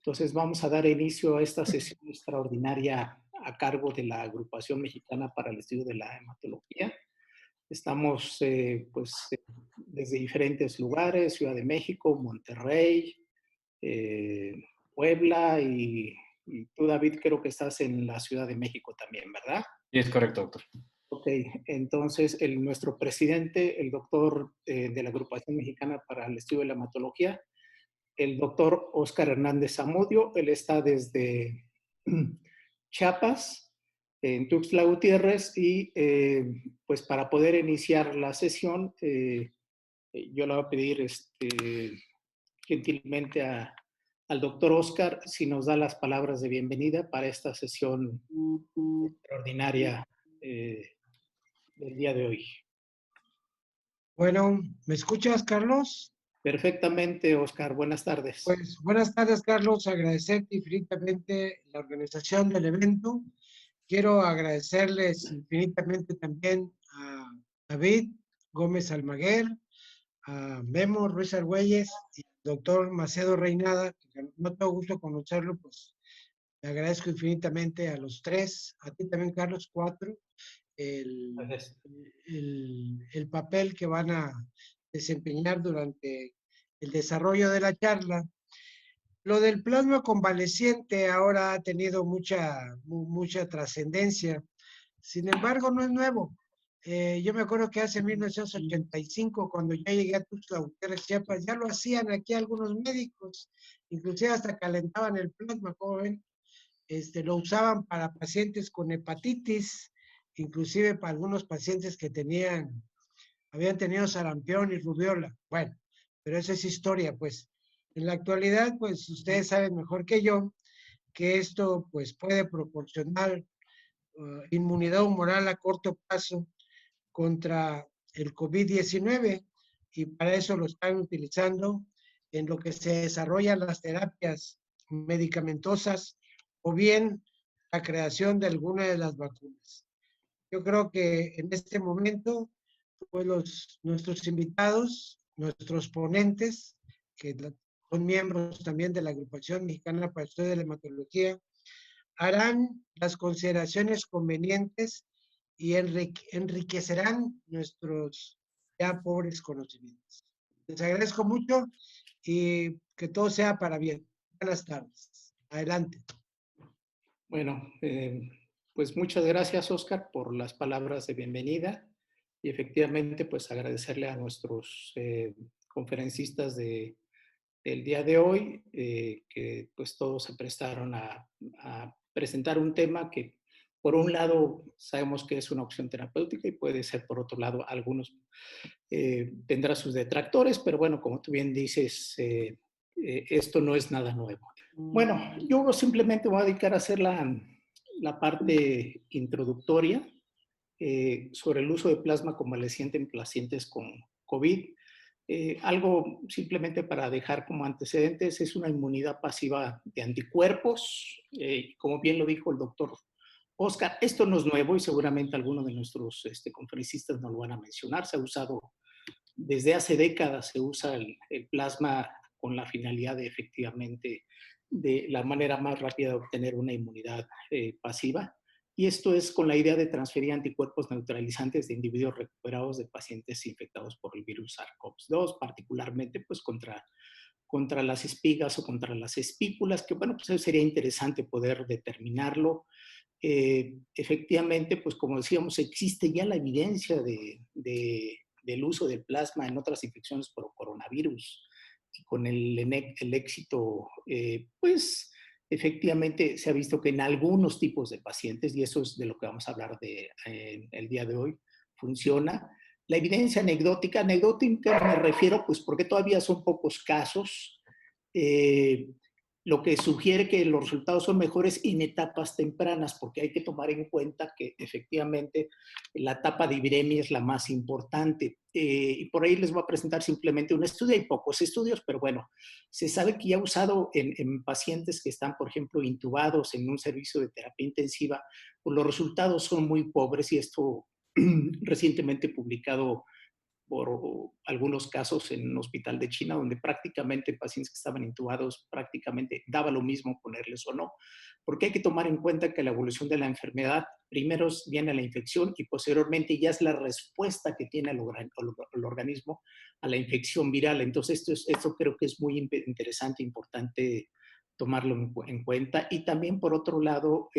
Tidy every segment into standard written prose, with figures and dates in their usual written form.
Entonces vamos a dar inicio a esta sesión extraordinaria a cargo de la Agrupación Mexicana para el Estudio de la Hematología. Estamos desde diferentes lugares, Ciudad de México, Monterrey, eh, Puebla y tú, David, creo que estás en la Ciudad de México también, ¿verdad? Sí, es correcto, doctor. Ok, entonces nuestro presidente, el doctor de la Agrupación Mexicana para el Estudio de la Hematología, el doctor Óscar Hernández Zamudio. Él está desde Chiapas, en Tuxtla Gutiérrez, y pues para poder iniciar la sesión, yo le voy a pedir gentilmente al doctor Óscar si nos da las palabras de bienvenida para esta sesión extraordinaria del día de hoy. Bueno, ¿me escuchas, Carlos? Perfectamente, Óscar. Buenas tardes. Pues buenas tardes, Carlos. Agradecerte infinitamente la organización del evento. Quiero agradecerles infinitamente también a David Gómez Almaguer, a Memo Ruiz Argüelles y al doctor Macedo Reinada, que no tengo gusto conocerlo, pues le agradezco infinitamente a los tres, a ti también, Carlos, cuatro, el, Gracias. el papel que van a desempeñar durante el desarrollo de la charla. Lo del plasma convaleciente ahora ha tenido mucha trascendencia. Sin embargo, no es nuevo. Yo me acuerdo que hace 1985, cuando ya llegué a Tuxtla Gutiérrez, Chiapas, ya lo hacían aquí algunos médicos, inclusive hasta calentaban el plasma, como ven. Lo usaban para pacientes con hepatitis, inclusive para algunos pacientes que habían tenido sarampión y rubiola. Bueno, pero esa es historia, pues. En la actualidad, pues ustedes saben mejor que yo que esto pues puede proporcionar inmunidad humoral a corto plazo contra el COVID-19 y para eso lo están utilizando en lo que se desarrollan las terapias medicamentosas o bien la creación de alguna de las vacunas. Yo creo que en este momento, pues nuestros invitados, nuestros ponentes, que son miembros también de la Agrupación Mexicana para el Estudio de la Hematología, harán las consideraciones convenientes y enriquecerán nuestros ya pobres conocimientos. Les agradezco mucho y que todo sea para bien. Buenas tardes. Adelante. Bueno, pues muchas gracias, Óscar, por las palabras de bienvenida y efectivamente pues agradecerle a nuestros conferencistas del día de hoy que pues todos se prestaron a presentar un tema que por un lado sabemos que es una opción terapéutica y puede ser por otro lado algunos tendrá sus detractores, pero bueno, como tú bien dices, esto no es nada nuevo. Bueno, yo simplemente voy a dedicar a hacer la parte introductoria sobre el uso de plasma convaleciente en pacientes con COVID. Algo simplemente para dejar como antecedentes, es una inmunidad pasiva de anticuerpos. Como bien lo dijo el doctor Óscar, esto no es nuevo y seguramente algunos de nuestros conferencistas nos lo van a mencionar. Se ha usado desde hace décadas, se usa el plasma con la finalidad de efectivamente de la manera más rápida de obtener una inmunidad pasiva. Y esto es con la idea de transferir anticuerpos neutralizantes de individuos recuperados de pacientes infectados por el virus SARS-CoV-2, particularmente pues contra las espigas o contra las espículas, que bueno, pues sería interesante poder determinarlo. Efectivamente, pues como decíamos, existe ya la evidencia del uso del plasma en otras infecciones por coronavirus y con el éxito, pues efectivamente se ha visto que en algunos tipos de pacientes, y eso es de lo que vamos a hablar el día de hoy, funciona. La evidencia anecdótica me refiero pues porque todavía son pocos casos, lo que sugiere que los resultados son mejores en etapas tempranas, porque hay que tomar en cuenta que efectivamente la etapa de viremia es la más importante. Y por ahí les voy a presentar simplemente un estudio. Hay pocos estudios, pero bueno, se sabe que ya usado en pacientes que están, por ejemplo, intubados en un servicio de terapia intensiva, pues los resultados son muy pobres y esto recientemente publicado por algunos casos en un hospital de China, donde prácticamente pacientes que estaban intubados, prácticamente daba lo mismo ponerles o no, porque hay que tomar en cuenta que la evolución de la enfermedad, primero viene la infección y posteriormente ya es la respuesta que tiene el organismo a la infección viral. Entonces, esto creo que es muy interesante, importante tomarlo en cuenta. Y también, por otro lado,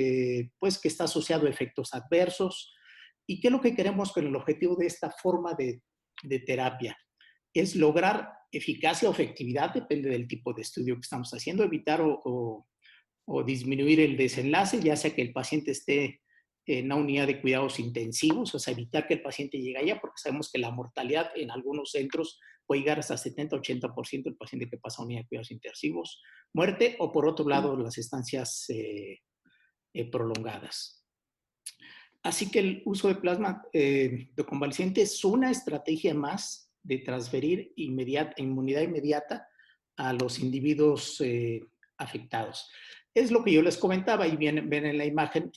pues que está asociado a efectos adversos. ¿Y qué es lo que queremos con el objetivo de esta forma de terapia? Es lograr eficacia o efectividad, depende del tipo de estudio que estamos haciendo, evitar o disminuir el desenlace, ya sea que el paciente esté en una unidad de cuidados intensivos, o sea, evitar que el paciente llegue allá, porque sabemos que la mortalidad en algunos centros puede llegar hasta 70-80% del paciente que pasa a unidad de cuidados intensivos, muerte, o por otro lado, las estancias prolongadas. Así que el uso de plasma de convaleciente es una estrategia más de transferir inmunidad inmediata a los individuos afectados. Es lo que yo les comentaba y ven en la imagen,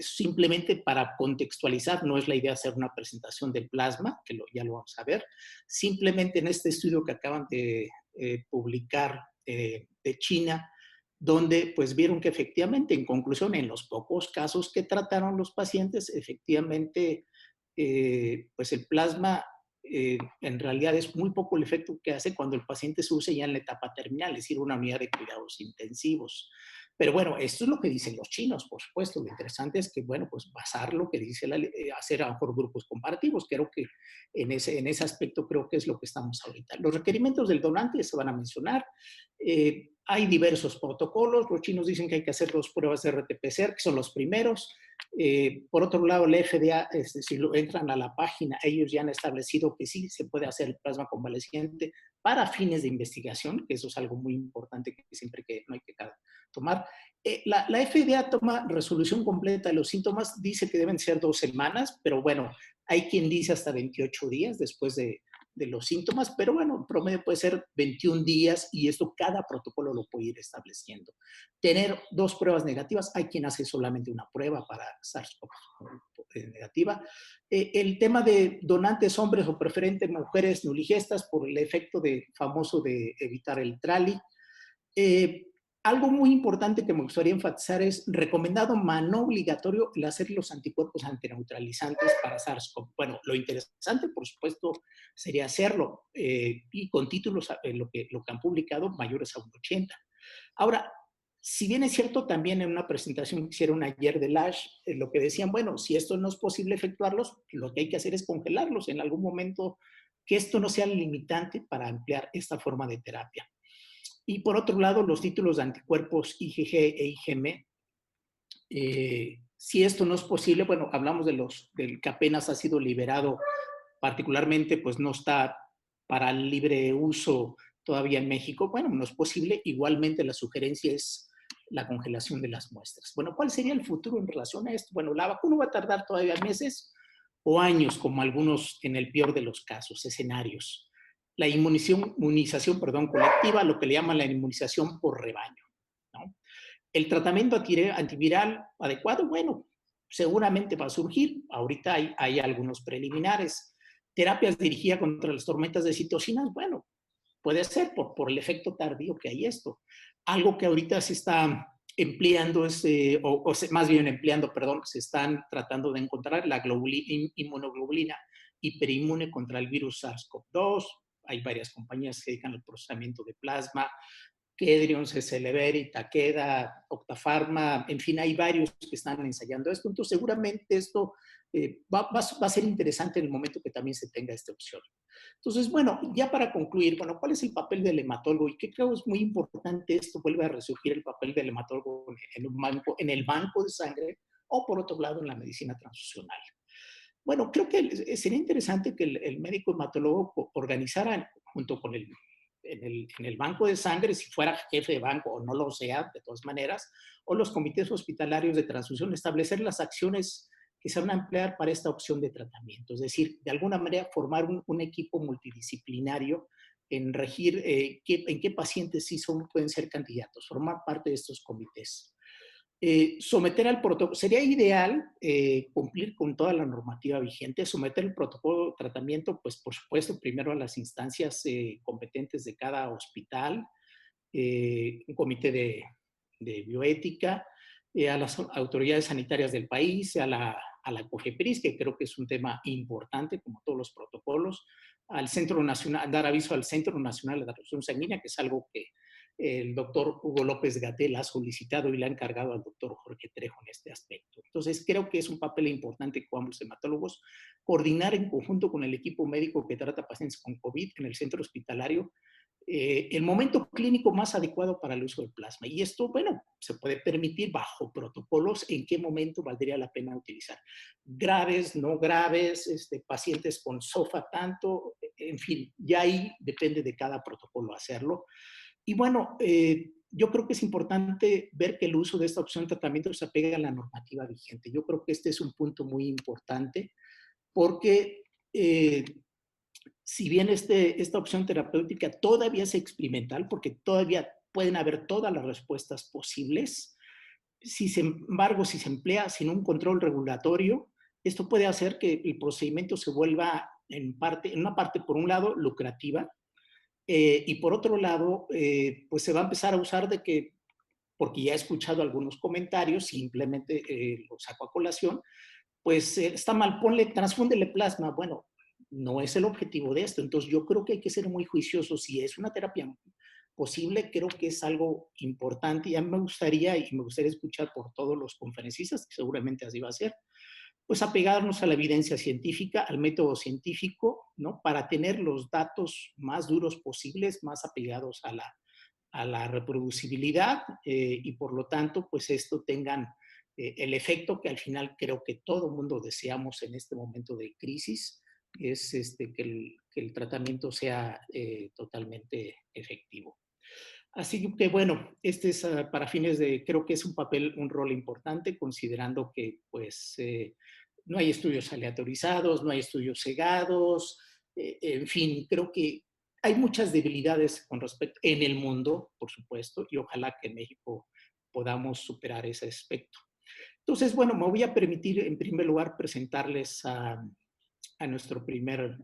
simplemente para contextualizar, no es la idea hacer una presentación del plasma, que ya lo vamos a ver, simplemente en este estudio que acaban de publicar de China, donde pues vieron que efectivamente, en conclusión, en los pocos casos que trataron los pacientes, efectivamente, pues el plasma en realidad es muy poco el efecto que hace cuando el paciente se usa ya en la etapa terminal, es decir, una unidad de cuidados intensivos. Pero bueno, esto es lo que dicen los chinos, por supuesto. Lo interesante es que, bueno, pues basar lo que dice hacer a lo mejor grupos comparativos. Creo que en ese aspecto creo que es lo que estamos ahorita. Los requerimientos del donante se van a mencionar. Hay diversos protocolos. Los chinos dicen que hay que hacer 2 pruebas de RT-PCR, que son los primeros. Por otro lado, la FDA, si entran a la página, ellos ya han establecido que sí se puede hacer el plasma convaleciente para fines de investigación, que eso es algo muy importante que siempre que no hay que tomar. La FDA toma resolución completa de los síntomas, dice que deben ser 2 semanas, pero bueno, hay quien dice hasta 28 días después de los síntomas, pero bueno, en promedio puede ser 21 días y esto cada protocolo lo puede ir estableciendo. Tener 2 pruebas negativas, hay quien hace solamente una prueba para SARS-CoV negativa. El tema de donantes hombres o preferentes mujeres nuligestas por el efecto famoso de evitar el trali. Algo muy importante que me gustaría enfatizar es recomendado, mas no obligatorio, el hacer los anticuerpos antineutralizantes para SARS-CoV. Bueno, lo interesante, por supuesto, sería hacerlo y con títulos, lo que han publicado, mayores a 1,80. Ahora, si bien es cierto, también en una presentación que hicieron ayer de Lash, lo que decían, bueno, si esto no es posible efectuarlos, lo que hay que hacer es congelarlos en algún momento, que esto no sea limitante para ampliar esta forma de terapia. Y por otro lado, los títulos de anticuerpos IgG e IgM, si esto no es posible, bueno, hablamos del que apenas ha sido liberado, particularmente, pues no está para libre uso todavía en México, bueno, no es posible. Igualmente la sugerencia es la congelación de las muestras. Bueno, ¿cuál sería el futuro en relación a esto? Bueno, la vacuna va a tardar todavía meses o años, como algunos en el peor de los casos, escenarios. La inmunización colectiva, lo que le llaman la inmunización por rebaño, ¿no? El tratamiento antiviral adecuado, bueno, seguramente va a surgir. Ahorita hay algunos preliminares. Terapias dirigidas contra las tormentas de citocinas, bueno, puede ser por el efecto tardío que hay esto. Algo que ahorita se está empleando, más bien empleando, perdón, se están tratando de encontrar la inmunoglobulina hiperinmune contra el virus SARS-CoV-2. Hay varias compañías que dedican al procesamiento de plasma, Kedrion, Celeberi, Takeda, Octafarma, en fin, hay varios que están ensayando esto. Entonces, seguramente esto va a ser interesante en el momento que también se tenga esta opción. Entonces, bueno, ya para concluir, bueno, ¿cuál es el papel del hematólogo? Y que creo es muy importante esto, vuelve a resurgir el papel del hematólogo en el banco de sangre o, por otro lado, en la medicina transfusional. Bueno, creo que sería interesante que el médico hematólogo organizara junto con en el banco de sangre, si fuera jefe de banco o no lo sea, de todas maneras, o los comités hospitalarios de transfusión, establecer las acciones que se van a emplear para esta opción de tratamiento. Es decir, de alguna manera formar un equipo multidisciplinario en regir en qué pacientes sí pueden ser candidatos, formar parte de estos comités. Someter al protocolo, sería ideal cumplir con toda la normativa vigente, someter el protocolo de tratamiento, pues por supuesto, primero a las instancias competentes de cada hospital, un comité de bioética, a las autoridades sanitarias del país, a la COFEPRIS, que creo que es un tema importante, como todos los protocolos, al Centro Nacional, dar aviso al Centro Nacional de Transfusión Sanguínea, que es algo que el doctor Hugo López Gatell ha solicitado y le ha encargado al doctor Jorge Trejo en este aspecto. Entonces, creo que es un papel importante que jugamos los hematólogos, coordinar en conjunto con el equipo médico que trata pacientes con COVID en el centro hospitalario el momento clínico más adecuado para el uso del plasma. Y esto, bueno, se puede permitir bajo protocolos en qué momento valdría la pena utilizar. Graves, no graves, pacientes con SOFA tanto, en fin, ya ahí depende de cada protocolo hacerlo. Y bueno, yo creo que es importante ver que el uso de esta opción de tratamiento se apega a la normativa vigente. Yo creo que este es un punto muy importante porque si bien esta opción terapéutica todavía es experimental, porque todavía pueden haber todas las respuestas posibles, sin embargo, si se emplea sin un control regulatorio, esto puede hacer que el procedimiento se vuelva en una parte, por un lado, lucrativa, y por otro lado, pues se va a empezar a usar de que, porque ya he escuchado algunos comentarios, simplemente lo saco a colación, pues está mal, transfúndele plasma. Bueno, no es el objetivo de esto. Entonces yo creo que hay que ser muy juiciosos. Si es una terapia posible, creo que es algo importante. Ya me gustaría, y me gustaría escuchar por todos los conferencistas, que seguramente así va a ser, pues apegarnos a la evidencia científica, al método científico, ¿no? Para tener los datos más duros posibles, más apegados a la reproducibilidad y por lo tanto, pues esto tengan el efecto que al final creo que todo mundo deseamos en este momento de crisis, es que el tratamiento sea totalmente efectivo. Así que bueno, este es para fines de, creo que es un papel, un rol importante, considerando que pues no hay estudios aleatorizados, no hay estudios cegados, en fin, creo que hay muchas debilidades con respecto en el mundo, por supuesto, y ojalá que en México podamos superar ese aspecto. Entonces, bueno, me voy a permitir en primer lugar presentarles a nuestro primer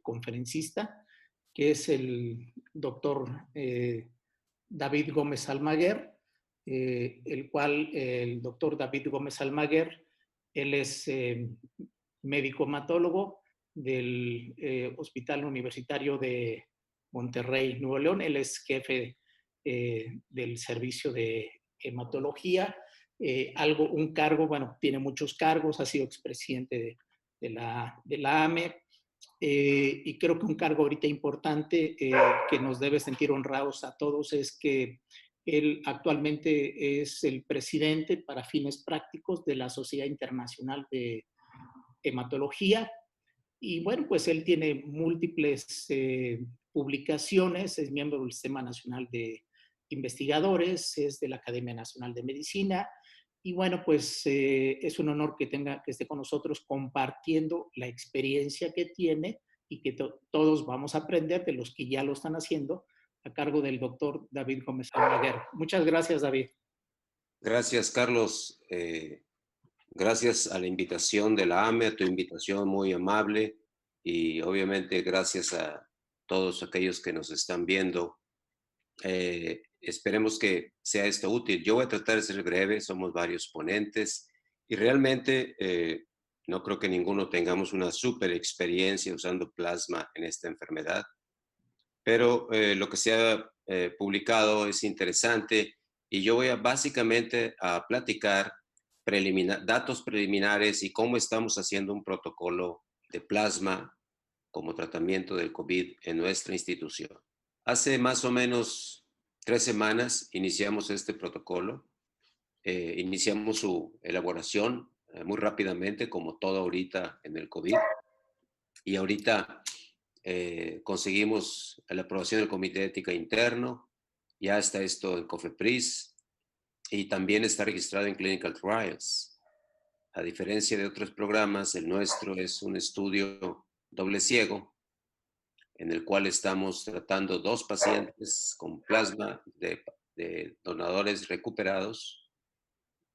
conferencista, que es el doctor David Gómez Almaguer, el cual el doctor David Gómez Almaguer, él es médico hematólogo del Hospital Universitario de Monterrey, Nuevo León. Él es jefe del servicio de hematología. Un cargo, bueno, tiene muchos cargos, ha sido expresidente de la AME, y creo que un cargo ahorita importante que nos debe sentir honrados a todos es que él actualmente es el presidente para fines prácticos de la Sociedad Internacional de Hematología. Y bueno, pues él tiene múltiples publicaciones, es miembro del Sistema Nacional de Investigadores, es de la Academia Nacional de Medicina. Y bueno, pues es un honor que esté con nosotros compartiendo la experiencia que tiene y que todos vamos a aprender de los que ya lo están haciendo a cargo del doctor David Gómez Almaguer. Muchas gracias, David. Gracias, Carlos. Gracias a la invitación de la AME, a tu invitación muy amable y obviamente gracias a todos aquellos que nos están viendo. Esperemos que sea esto útil. Yo voy a tratar de ser breve, somos varios ponentes y realmente no creo que ninguno tengamos una super experiencia usando plasma en esta enfermedad, pero lo que se ha publicado es interesante y yo voy básicamente a platicar datos preliminares y cómo estamos haciendo un protocolo de plasma como tratamiento del COVID en nuestra institución. Hace más o menos 3 semanas iniciamos este protocolo, iniciamos su elaboración muy rápidamente, como todo ahorita en el COVID, y ahorita conseguimos la aprobación del Comité de Ética Interno, ya está esto en COFEPRIS y también está registrado en Clinical Trials. A diferencia de otros programas, el nuestro es un estudio doble ciego en el cual estamos tratando 2 pacientes con plasma de donadores recuperados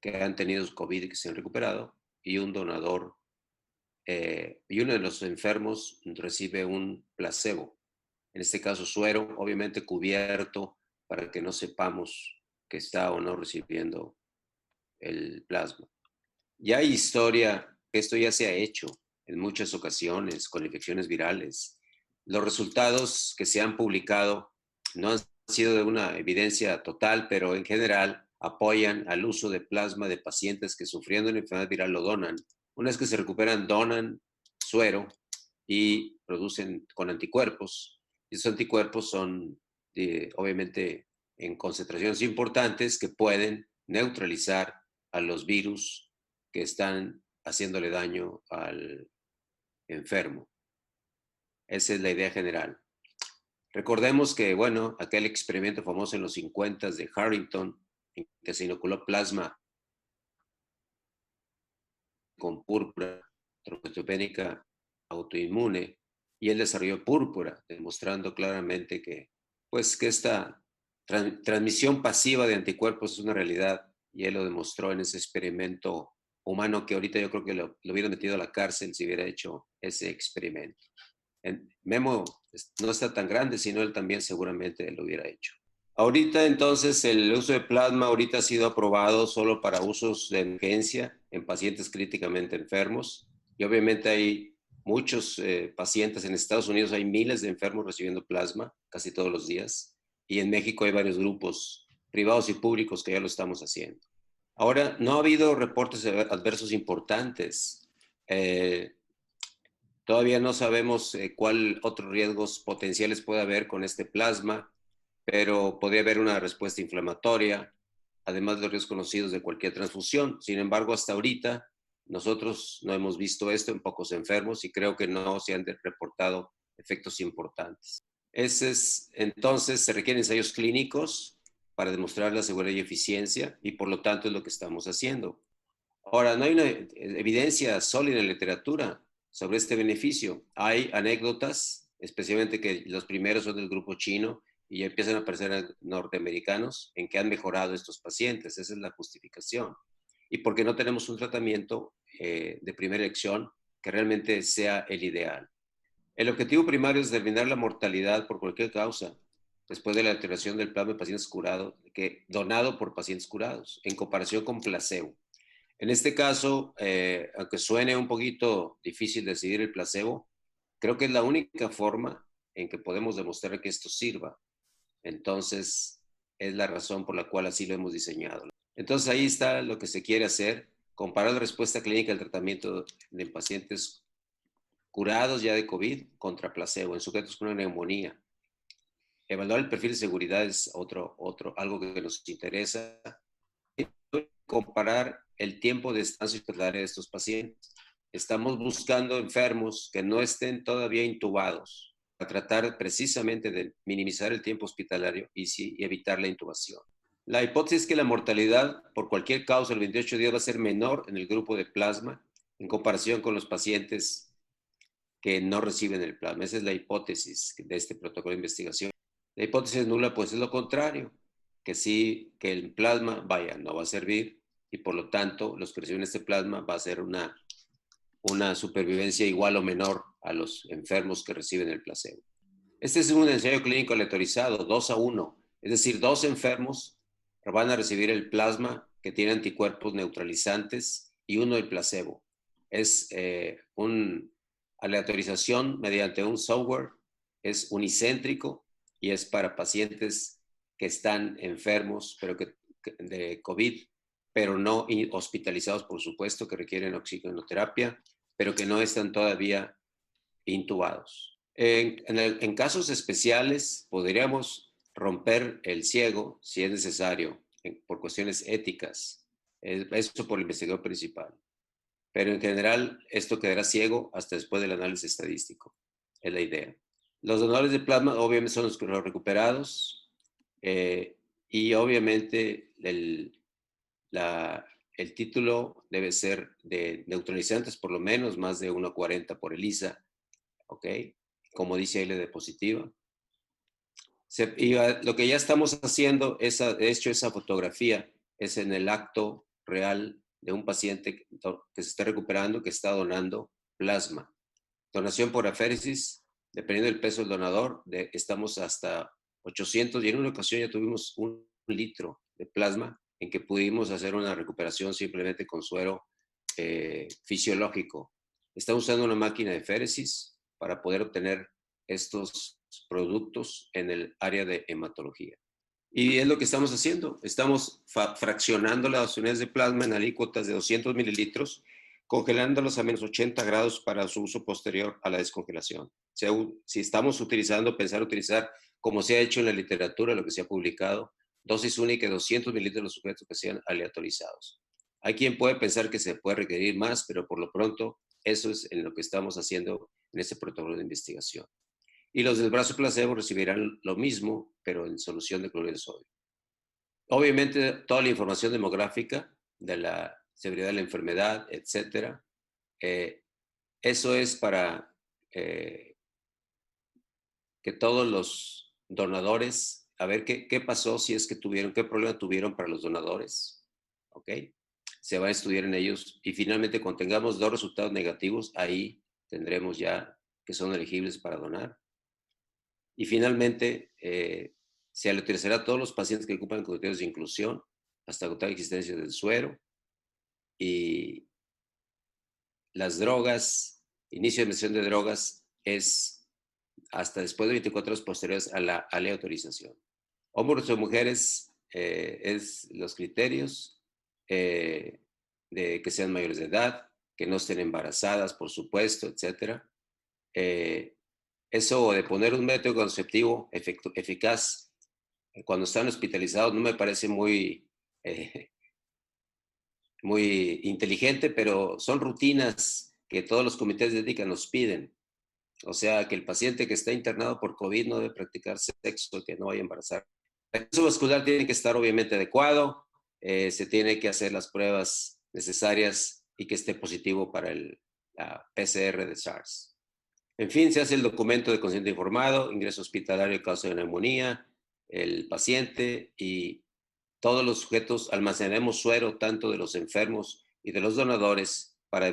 que han tenido COVID y que se han recuperado, y un donador, y uno de los enfermos recibe un placebo, en este caso suero, obviamente cubierto para que no sepamos que está o no recibiendo el plasma. Ya hay historia, esto ya se ha hecho en muchas ocasiones con infecciones virales. Los resultados que se han publicado no han sido de una evidencia total, pero en general apoyan al uso de plasma de pacientes que sufriendo una enfermedad viral lo donan. Una vez que se recuperan, donan suero y producen con anticuerpos. Y esos anticuerpos son obviamente en concentraciones importantes que pueden neutralizar a los virus que están haciéndole daño al enfermo. Esa es la idea general. Recordemos que, bueno, aquel experimento famoso en los 50 de Harrington, en que se inoculó plasma con púrpura trombocitopénica autoinmune, y él desarrolló púrpura, demostrando claramente que, pues, que esta transmisión pasiva de anticuerpos es una realidad, y él lo demostró en ese experimento humano que ahorita yo creo que lo hubieran metido a la cárcel si hubiera hecho ese experimento. Memo no está tan grande, sino él también seguramente lo hubiera hecho. Ahorita entonces el uso de plasma ahorita ha sido aprobado solo para usos de emergencia en pacientes críticamente enfermos, y obviamente hay muchos pacientes en Estados Unidos, hay miles de enfermos recibiendo plasma casi todos los días, y en México hay varios grupos privados y públicos que ya lo estamos haciendo. Ahora, no ha habido reportes adversos importantes. Todavía no sabemos cuál otros riesgos potenciales puede haber con este plasma, pero podría haber una respuesta inflamatoria, además de los riesgos conocidos de cualquier transfusión. Sin embargo, hasta ahorita nosotros no hemos visto esto en pocos enfermos y creo que no se han reportado efectos importantes. Entonces, se requieren ensayos clínicos para demostrar la seguridad y eficiencia, y por lo tanto es lo que estamos haciendo. Ahora, no hay una evidencia sólida en la literatura sobre este beneficio. Hay anécdotas, especialmente que los primeros son del grupo chino y ya empiezan a aparecer norteamericanos en que han mejorado estos pacientes. Esa es la justificación. Y porque no tenemos un tratamiento de primera elección que realmente sea el ideal. El objetivo primario es determinar la mortalidad por cualquier causa después de la alteración del plasma de pacientes curados, donado por pacientes curados, en comparación con placebo. En este caso, aunque suene un poquito difícil decidir el placebo, creo que es la única forma en que podemos demostrar que esto sirva. Entonces, es la razón por la cual así lo hemos diseñado. Entonces, ahí está lo que se quiere hacer, comparar la respuesta clínica del tratamiento de pacientes curados ya de COVID contra placebo en sujetos con una neumonía. Evaluar el perfil de seguridad es algo que nos interesa. Comparar el tiempo de estancia hospitalaria de estos pacientes. Estamos buscando enfermos que no estén todavía intubados para tratar precisamente de minimizar el tiempo hospitalario y evitar la intubación. La hipótesis es que la mortalidad por cualquier causa en 28 días va a ser menor en el grupo de plasma en comparación con los pacientes que no reciben el plasma. Esa es la hipótesis de este protocolo de investigación. La hipótesis nula pues es lo contrario, que sí, que el plasma, no va a servir, y por lo tanto los que reciben este plasma va a ser una supervivencia igual o menor a los enfermos que reciben el placebo. Este es un ensayo clínico aleatorizado, 2-1, es decir, 2 enfermos van a recibir el plasma que tiene anticuerpos neutralizantes y 1 el placebo. Es una aleatorización mediante un software, es unicéntrico y es para pacientes que están enfermos de COVID, pero no hospitalizados, por supuesto, que requieren oxigenoterapia, pero que no están todavía intubados. En casos especiales podríamos romper el ciego si es necesario, por cuestiones éticas. Eso por el investigador principal. Pero en general esto quedará ciego hasta después del análisis estadístico. Es la idea. Los donadores de plasma obviamente son los recuperados y obviamente el título debe ser de neutralizantes por lo menos más de 1,40 por ELISA, ¿ok? Como dice ahí la diapositiva. Lo que ya estamos haciendo, de hecho esa fotografía es en el acto real de un paciente que se está recuperando, que está donando plasma. Donación por aféresis, dependiendo del peso del donador, estamos hasta 800, y en una ocasión ya tuvimos 1 litro de plasma en que pudimos hacer una recuperación simplemente con suero fisiológico. Estamos usando una máquina de féresis para poder obtener estos productos en el área de hematología. Y es lo que estamos haciendo. Estamos fraccionando las unidades de plasma en alícuotas de 200 mililitros, congelándolos a menos 80 grados para su uso posterior a la descongelación. Si estamos pensar utilizar, como se ha hecho en la literatura, lo que se ha publicado, dosis única de 200 mililitros de los sujetos que sean aleatorizados. Hay quien puede pensar que se puede requerir más, pero por lo pronto eso es en lo que estamos haciendo en este protocolo de investigación. Y los del brazo placebo recibirán lo mismo, pero en solución de cloruro de sodio. Obviamente, toda la información demográfica de la severidad de la enfermedad, etcétera, eso es para que todos los donadores, a ver qué pasó, si es que qué problema tuvieron para los donadores, ¿ok? Se va a estudiar en ellos, y finalmente cuando tengamos 2 resultados negativos, ahí tendremos ya que son elegibles para donar. Y finalmente, se aleatorizará a todos los pacientes que ocupan criterios de inclusión hasta agotar la existencia del suero. Y las drogas, inicio de administración de drogas es hasta después de 24 horas posteriores a la aleatorización. Hombres o mujeres es los criterios de que sean mayores de edad, que no estén embarazadas, por supuesto, etc. Eso de poner un método conceptivo eficaz cuando están hospitalizados no me parece muy inteligente, pero son rutinas que todos los comités de ética nos piden. O sea, que el paciente que está internado por COVID no debe practicar sexo, que no vaya a embarazar. El proceso vascular tiene que estar obviamente adecuado, se tiene que hacer las pruebas necesarias y que esté positivo para la PCR de SARS. En fin, se hace el documento de consciente informado, ingreso hospitalario causa de neumonía, el paciente y todos los sujetos. Almacenaremos suero tanto de los enfermos y de los donadores para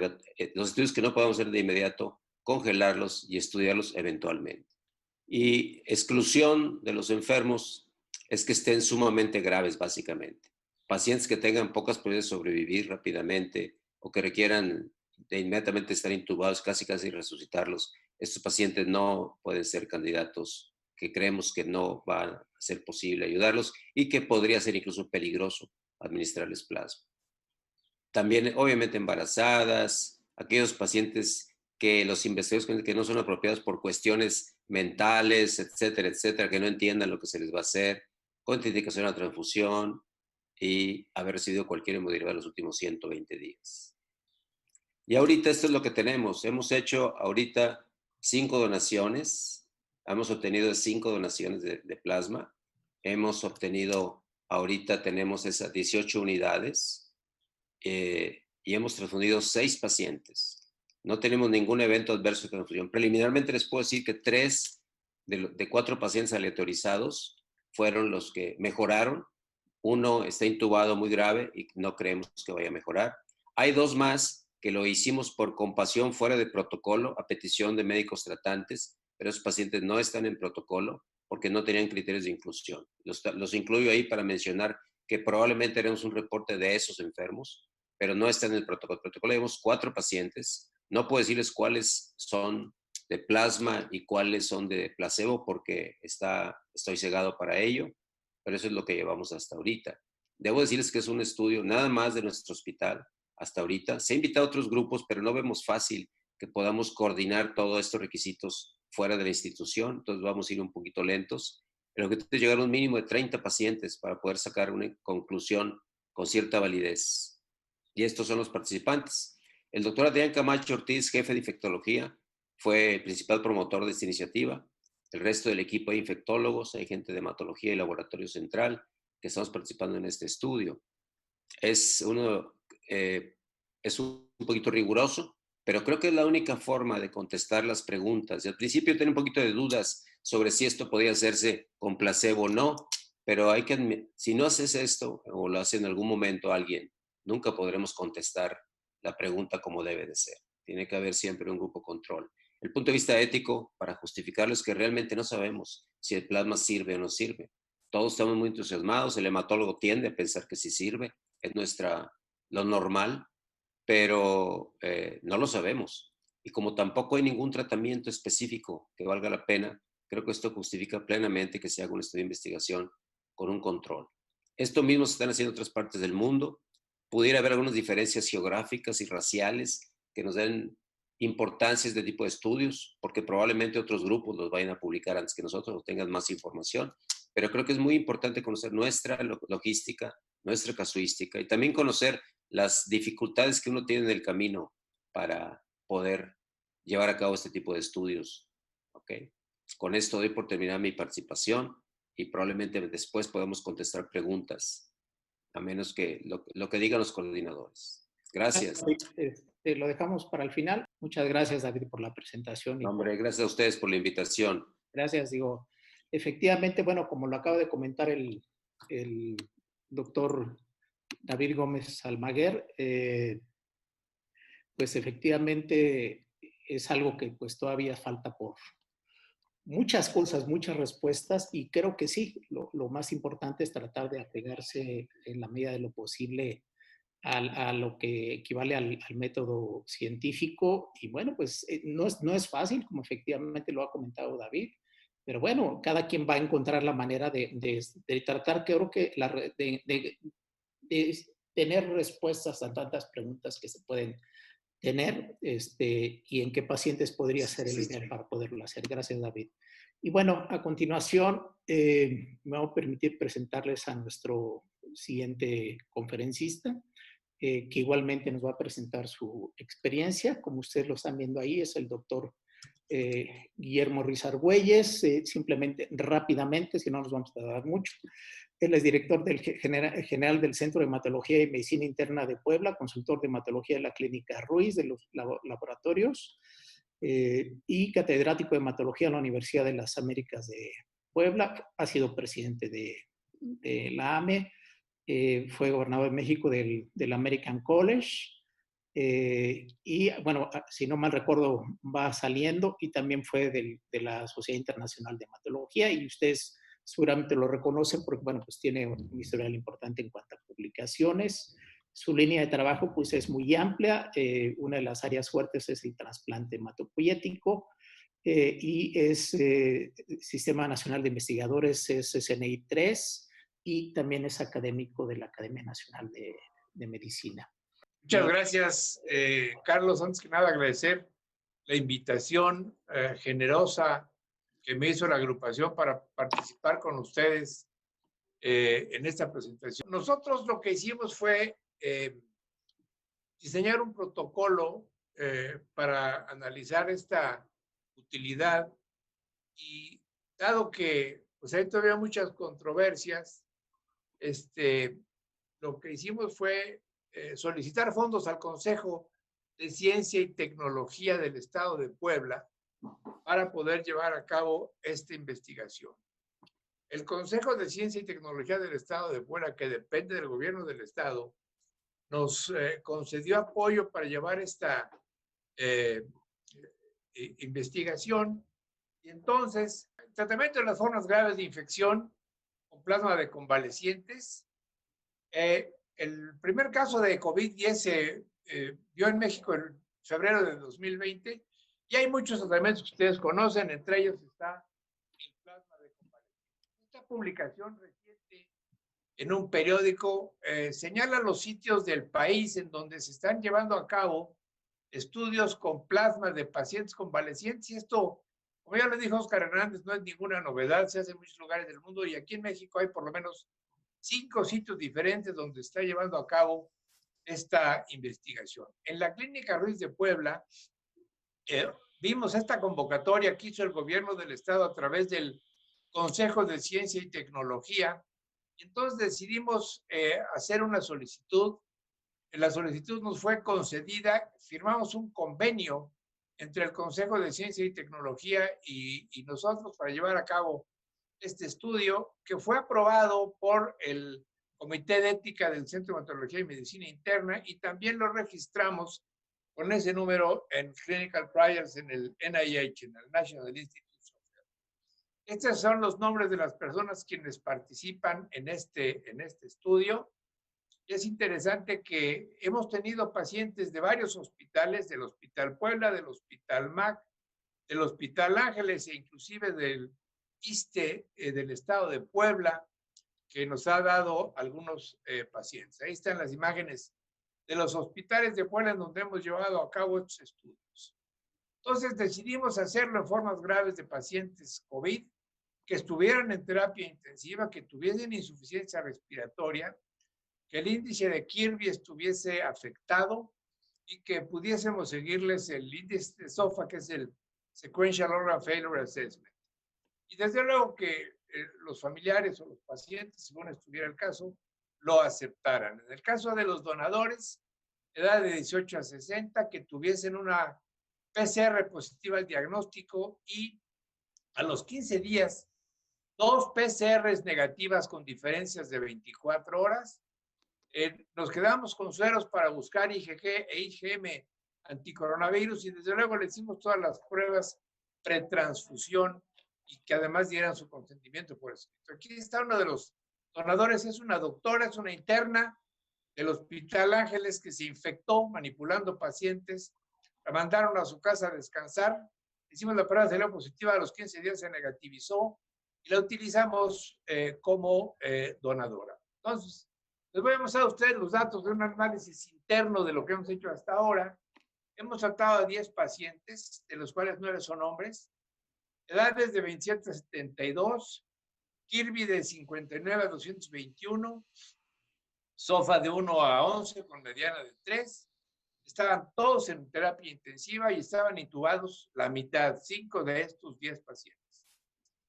los estudios que no podamos hacer de inmediato, congelarlos y estudiarlos eventualmente. Y exclusión de los enfermos es que estén sumamente graves, básicamente. Pacientes que tengan pocas probabilidades de sobrevivir rápidamente o que requieran de inmediatamente estar intubados, casi resucitarlos. Estos pacientes no pueden ser candidatos, que creemos que no va a ser posible ayudarlos y que podría ser incluso peligroso administrarles plasma. También, obviamente, embarazadas, aquellos pacientes que los investigadores que no son apropiados por cuestiones mentales, etcétera, etcétera, que no entiendan lo que se les va a hacer, contraindicación a la transfusión y haber recibido cualquier hemoderiva en los últimos 120 días. Y ahorita esto es lo que tenemos. Hemos hecho ahorita 5 donaciones. Hemos obtenido 5 donaciones de plasma. Hemos obtenido, ahorita tenemos esas 18 unidades y hemos transfundido 6 pacientes. No tenemos ningún evento adverso de transfusión. Preliminarmente les puedo decir que 3 de 4 pacientes aleatorizados fueron los que mejoraron. 1 está intubado muy grave y no creemos que vaya a mejorar. Hay 2 más que lo hicimos por compasión fuera de protocolo, a petición de médicos tratantes, pero esos pacientes no están en protocolo porque no tenían criterios de inclusión. Los incluyo ahí para mencionar que probablemente haremos un reporte de esos enfermos, pero no están en el protocolo. En el protocolo tenemos 4 pacientes. No puedo decirles cuáles son de plasma y cuáles son de placebo porque estoy cegado para ello, pero eso es lo que llevamos hasta ahorita. Debo decirles que es un estudio nada más de nuestro hospital hasta ahorita. Se ha invitado a otros grupos, pero no vemos fácil que podamos coordinar todos estos requisitos fuera de la institución, entonces vamos a ir un poquito lentos. El objetivo es llegar a un mínimo de 30 pacientes para poder sacar una conclusión con cierta validez. Y estos son los participantes. El doctor Adrián Camacho Ortiz, jefe de infectología, fue el principal promotor de esta iniciativa. El resto del equipo hay infectólogos, hay gente de hematología y laboratorio central que estamos participando en este estudio. Es un poquito riguroso, pero creo que es la única forma de contestar las preguntas. Y al principio tenía un poquito de dudas sobre si esto podía hacerse con placebo o no, pero si no haces esto, o lo hace en algún momento alguien nunca podremos contestar la pregunta como debe de ser. Tiene que haber siempre un grupo control. El punto de vista ético, para justificarlo, es que realmente no sabemos si el plasma sirve o no sirve. Todos estamos muy entusiasmados, el hematólogo tiende a pensar que sí sirve, es lo normal, pero no lo sabemos. Y como tampoco hay ningún tratamiento específico que valga la pena, creo que esto justifica plenamente que se haga un estudio de investigación con un control. Esto mismo se están haciendo en otras partes del mundo. Pudiera haber algunas diferencias geográficas y raciales que nos den importancia a este tipo de estudios, porque probablemente otros grupos los vayan a publicar antes que nosotros o tengan más información. Pero creo que es muy importante conocer nuestra logística, nuestra casuística y también conocer las dificultades que uno tiene en el camino para poder llevar a cabo este tipo de estudios. ¿Okay? Con esto doy por terminar mi participación y probablemente después podamos contestar preguntas, a menos que lo que digan los coordinadores. Gracias. Lo dejamos para el final. Muchas gracias, David, por la presentación. Hombre, gracias a ustedes por la invitación. Gracias, digo. Efectivamente, bueno, como lo acaba de comentar el doctor David Gómez Almaguer, pues efectivamente es algo que pues todavía falta por muchas cosas, muchas respuestas, y creo que sí, lo más importante es tratar de apegarse en la medida de lo posible a lo que equivale al método científico. Y bueno, pues no es fácil, como efectivamente lo ha comentado David, pero bueno, cada quien va a encontrar la manera de tratar, creo que de tener respuestas a tantas preguntas que se pueden tener, y en qué pacientes podría ser el ideal para poderlo hacer. Gracias, David. Y bueno, a continuación, me voy a permitir presentarles a nuestro siguiente conferencista, que igualmente nos va a presentar su experiencia. Como ustedes lo están viendo ahí, es el doctor Guillermo Ruiz Argüelles. Simplemente, rápidamente, si no nos vamos a tardar mucho. Él es director general del Centro de Hematología y Medicina Interna de Puebla, consultor de hematología de la Clínica Ruiz de los laboratorios, y catedrático de hematología en la Universidad de las Américas de Puebla. Ha sido presidente de la AME, fue gobernador de México del American College, y bueno, si no mal recuerdo, va saliendo, y también fue de la Sociedad Internacional de Hematología, y ustedes seguramente lo reconocen porque, bueno, pues tiene un historial importante en cuanto a publicaciones. Su línea de trabajo pues es muy amplia. Una de las áreas fuertes es el trasplante hematopoyético, y es Sistema Nacional de Investigadores, es SNI 3, y también es académico de la Academia Nacional de Medicina. Muchas gracias, Carlos. Antes que nada, agradecer la invitación generosa que me hizo la agrupación para participar con ustedes en esta presentación. Nosotros lo que hicimos fue diseñar un protocolo para analizar esta utilidad, y dado que pues hay todavía muchas controversias, lo que hicimos fue solicitar fondos al Consejo de Ciencia y Tecnología del Estado de Puebla para poder llevar a cabo esta investigación. El Consejo de Ciencia y Tecnología del Estado de Puebla, que depende del gobierno del Estado, nos concedió apoyo para llevar esta investigación. Y entonces, el tratamiento de las formas graves de infección con plasma de convalecientes. El primer caso de COVID-10 se dio en México en febrero de 2020, y hay muchos tratamientos que ustedes conocen, entre ellos está el plasma de convalecientes. Esta publicación reciente en un periódico señala los sitios del país en donde se están llevando a cabo estudios con plasma de pacientes convalecientes, y esto, como ya lo dijo Oscar Hernández, no es ninguna novedad, se hace en muchos lugares del mundo, y aquí en México hay por lo menos 5 sitios diferentes donde está llevando a cabo esta investigación. En la Clínica Ruiz de Puebla, vimos esta convocatoria que hizo el gobierno del estado a través del Consejo de Ciencia y Tecnología, y entonces decidimos hacer una solicitud. La solicitud nos fue concedida, firmamos un convenio entre el Consejo de Ciencia y Tecnología y nosotros para llevar a cabo este estudio, que fue aprobado por el Comité de Ética del Centro de Hematología y Medicina Interna, y también lo registramos con ese número en Clinical Trials en el NIH, en el National Institute of Health. Estos son los nombres de las personas quienes participan en este estudio. Es interesante que hemos tenido pacientes de varios hospitales, del Hospital Puebla, del Hospital MAC, del Hospital Ángeles e inclusive del ISSSTE del estado de Puebla, que nos ha dado algunos pacientes. Ahí están las imágenes de los hospitales de Puebla en donde hemos llevado a cabo estos estudios. Entonces decidimos hacerlo en formas graves de pacientes COVID que estuvieran en terapia intensiva, que tuviesen insuficiencia respiratoria, que el índice de Kirby estuviese afectado y que pudiésemos seguirles el índice de SOFA, que es el Sequential Organ Failure Assessment. Y desde luego que los familiares o los pacientes, según estuviera el caso, lo aceptaran. En el caso de los donadores, edad de 18 a 60, que tuviesen una PCR positiva al diagnóstico y a los 15 días, 2 PCRs negativas con diferencias de 24 horas. Nos quedamos con sueros para buscar IgG e IgM anticoronavirus y desde luego le hicimos todas las pruebas pretransfusión y que además dieran su consentimiento por escrito. Aquí está uno de los donadores, es una doctora, es una interna del Hospital Ángeles que se infectó manipulando pacientes, la mandaron a su casa a descansar, hicimos la prueba de la positiva, a los 15 días se negativizó y la utilizamos como donadora. Entonces, les voy a mostrar a ustedes los datos de un análisis interno de lo que hemos hecho hasta ahora. Hemos tratado a 10 pacientes, de los cuales 9 son hombres, edades de 27 a 72, Kirby de 59 a 221, SOFA de 1 a 11 con mediana de 3. Estaban todos en terapia intensiva y estaban intubados la mitad, 5 de estos 10 pacientes.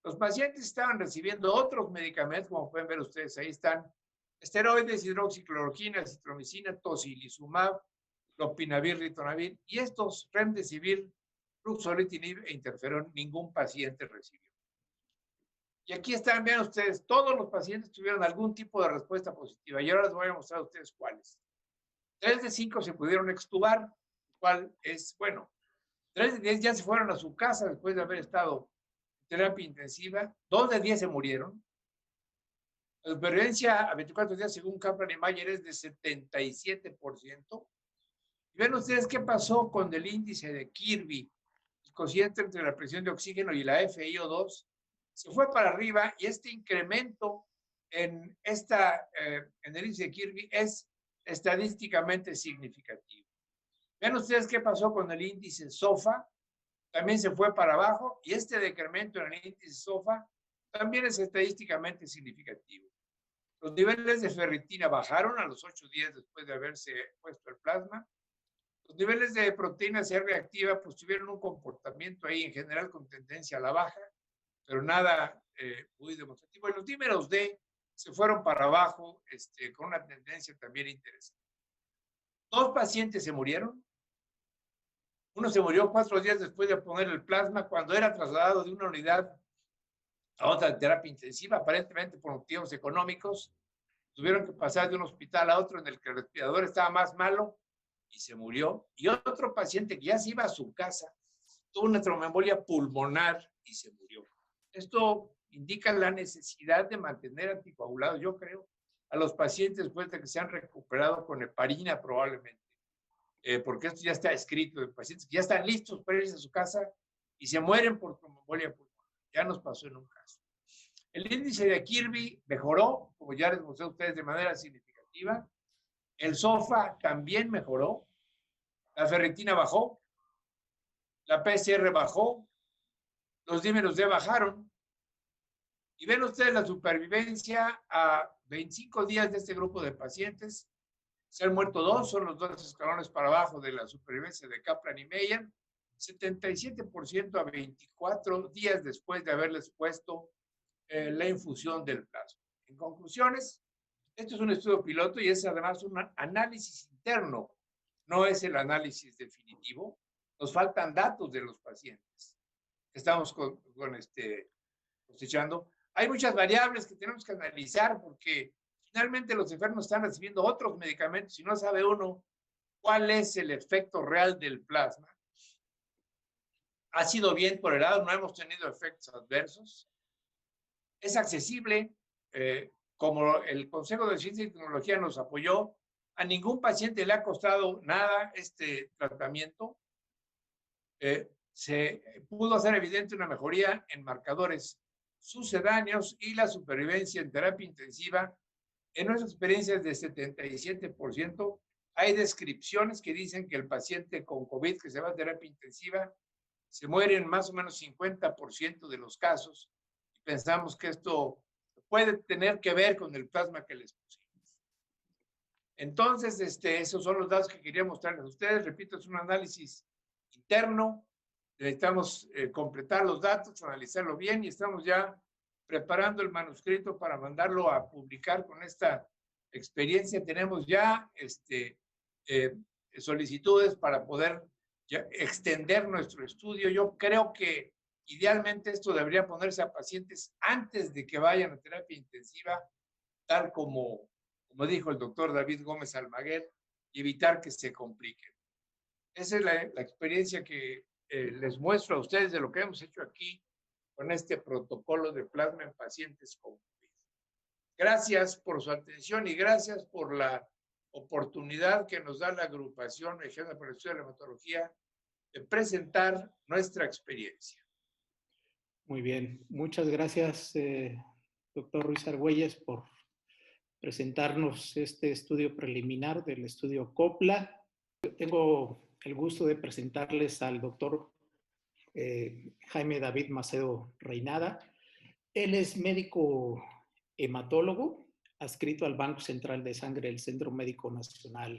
Los pacientes estaban recibiendo otros medicamentos, como pueden ver ustedes, ahí están esteroides, hidroxicloroquina, acitromicina, tocilizumab, lopinavir, ritonavir, y estos remdesivir, ruxolitinib e interferón, ningún paciente recibió. Y aquí están, vean ustedes, todos los pacientes tuvieron algún tipo de respuesta positiva, y ahora les voy a mostrar a ustedes cuáles. 3 de 5 se pudieron extubar, cual es, bueno, 3 de 10 ya se fueron a su casa después de haber estado en terapia intensiva, 2 de 10 se murieron. La supervivencia a 24 días, según Kaplan y Mayer, es de 77%. Y ven ustedes qué pasó con el índice de Kirby, el cociente entre la presión de oxígeno y la FiO2, se fue para arriba y este incremento en el índice de Kirby es estadísticamente significativo. Vean ustedes qué pasó con el índice SOFA, también se fue para abajo y este decremento en el índice SOFA también es estadísticamente significativo. Los niveles de ferritina bajaron a los 8 días después de haberse puesto el plasma. Los niveles de proteína C reactiva pues tuvieron un comportamiento ahí en general con tendencia a la baja, pero nada muy demostrativo. Y los dímeros D se fueron para abajo con una tendencia también interesante. 2 pacientes se murieron. Uno se murió 4 días después de poner el plasma cuando era trasladado de una unidad a otra terapia intensiva, aparentemente por motivos económicos. Tuvieron que pasar de un hospital a otro en el que el respirador estaba más malo y se murió. Y otro paciente que ya se iba a su casa tuvo una tromboembolia pulmonar y se murió. Esto indica la necesidad de mantener anticoagulados, yo creo, a los pacientes después de que se han recuperado con heparina probablemente. Porque esto ya está escrito de pacientes que ya están listos para irse a su casa y se mueren por tromboembolia pulmonar. Ya nos pasó en un caso. El índice de Kirby mejoró, como ya les mostré a ustedes, de manera significativa. El SOFA también mejoró. La ferritina bajó. La PCR bajó. Los dímeros D bajaron. Y ven ustedes la supervivencia a 25 días de este grupo de pacientes. Se han muerto 2, son los 2 escalones para abajo de la supervivencia de Kaplan y Mayer. 77% a 24 días después de haberles puesto la infusión del plasma. En conclusiones, esto es un estudio piloto y es además un análisis interno, no es el análisis definitivo. Nos faltan datos de los pacientes que estamos cosechando. Hay muchas variables que tenemos que analizar porque Finalmente, los enfermos están recibiendo otros medicamentos y no sabe uno cuál es el efecto real del plasma. Ha sido bien tolerado, no hemos tenido efectos adversos. Es accesible, como el Consejo de Ciencia y Tecnología nos apoyó, a ningún paciente le ha costado nada este tratamiento. Se pudo hacer evidente una mejoría en marcadores sucedáneos y la supervivencia en terapia intensiva. En nuestras experiencias de 77%, hay descripciones que dicen que el paciente con COVID que se va a terapia intensiva se muere en más o menos 50% de los casos. Y pensamos que esto puede tener que ver con el plasma que les pusimos. Entonces, esos son los datos que quería mostrarles a ustedes. Repito, es un análisis interno. Necesitamos completar los datos, analizarlo bien y estamos ya preparando el manuscrito para mandarlo a publicar con esta experiencia. Tenemos ya solicitudes para poder ya extender nuestro estudio. Yo creo que idealmente esto debería ponerse a pacientes antes de que vayan a terapia intensiva, tal como dijo el doctor David Gómez Almaguer, y evitar que se compliquen. Esa es la experiencia que les muestro a ustedes de lo que hemos hecho aquí con este protocolo de plasma en pacientes con COVID. Gracias por su atención y gracias por la oportunidad que nos da la agrupación mexicana para el estudio de la hematología de presentar nuestra experiencia. Muy bien. Muchas gracias, doctor Ruiz Argüelles, por presentarnos este estudio preliminar del estudio COPLA. Tengo el gusto de presentarles al doctor Jaime David Macedo Reynada. Él es médico hematólogo, adscrito al Banco Central de Sangre del Centro Médico Nacional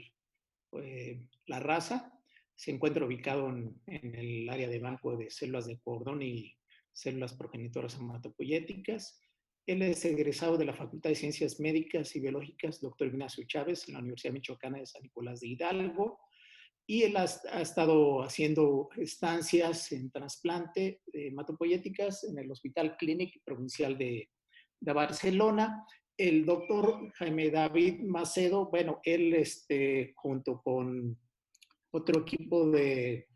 La Raza. Se encuentra ubicado en el área de banco de células de cordón y células progenitoras hematopoyéticas. Él es egresado de la Facultad de Ciencias Médicas y Biológicas, doctor Ignacio Chávez, en la Universidad Michoacana de San Nicolás de Hidalgo. Y él ha estado haciendo estancias en trasplante hematopoyéticas en el Hospital Clínic Provincial de Barcelona. El doctor Jaime David Macedo, bueno, él junto con otro equipo de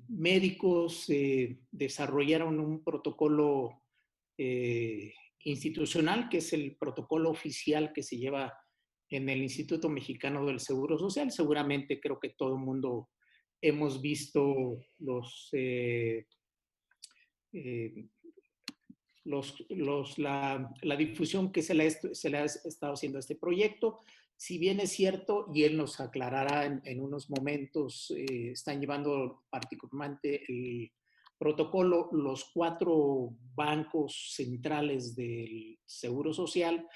médicos desarrollaron un protocolo institucional, que es el protocolo oficial que se lleva en el Instituto Mexicano del Seguro Social. Seguramente creo que todo el mundo hemos visto la difusión que se le ha estado haciendo a este proyecto. Si bien es cierto, y él nos aclarará en unos momentos, están llevando particularmente el protocolo los 4 bancos centrales del Seguro Social.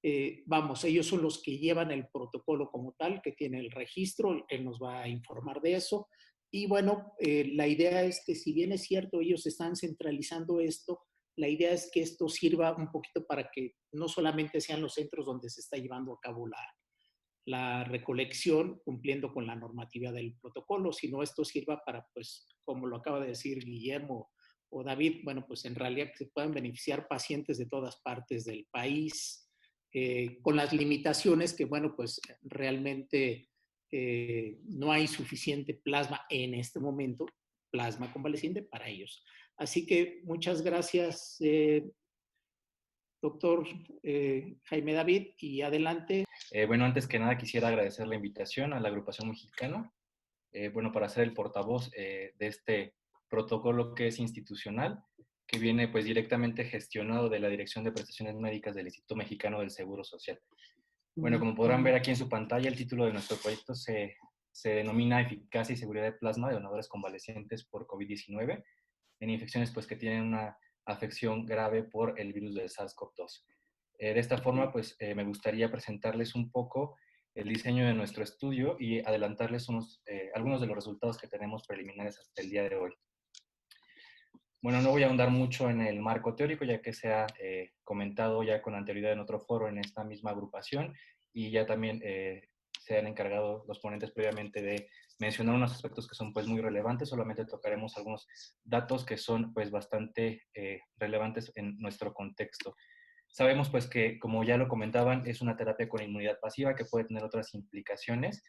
Ellos son los que llevan el protocolo como tal, que tiene el registro, él nos va a informar de eso. Y bueno, la idea es que si bien es cierto, ellos están centralizando esto, la idea es que esto sirva un poquito para que no solamente sean los centros donde se está llevando a cabo la recolección, cumpliendo con la normatividad del protocolo, sino esto sirva para, pues, como lo acaba de decir Guillermo o David, bueno, pues en realidad que se puedan beneficiar pacientes de todas partes del país, con las limitaciones que, bueno, pues realmente no hay suficiente plasma en este momento, plasma convaleciente para ellos. Así que muchas gracias, doctor Jaime David, y adelante. Bueno, antes que nada quisiera agradecer la invitación a la agrupación mexicana, bueno, para ser el portavoz de este protocolo que es institucional, que viene pues directamente gestionado de la Dirección de Prestaciones Médicas del Instituto Mexicano del Seguro Social. Bueno, como podrán ver aquí en su pantalla, el título de nuestro proyecto se denomina Eficacia y Seguridad de Plasma de Donadores Convalecientes por COVID-19 en infecciones pues que tienen una afección grave por el virus del SARS-CoV-2. De esta forma, pues me gustaría presentarles un poco el diseño de nuestro estudio y adelantarles algunos de los resultados que tenemos preliminares hasta el día de hoy. Bueno, no voy a ahondar mucho en el marco teórico, ya que se ha comentado ya con anterioridad en otro foro en esta misma agrupación, y ya también se han encargado los ponentes previamente de mencionar unos aspectos que son pues muy relevantes. Solamente tocaremos algunos datos que son pues bastante relevantes en nuestro contexto. Sabemos pues que, como ya lo comentaban, es una terapia con inmunidad pasiva que puede tener otras implicaciones,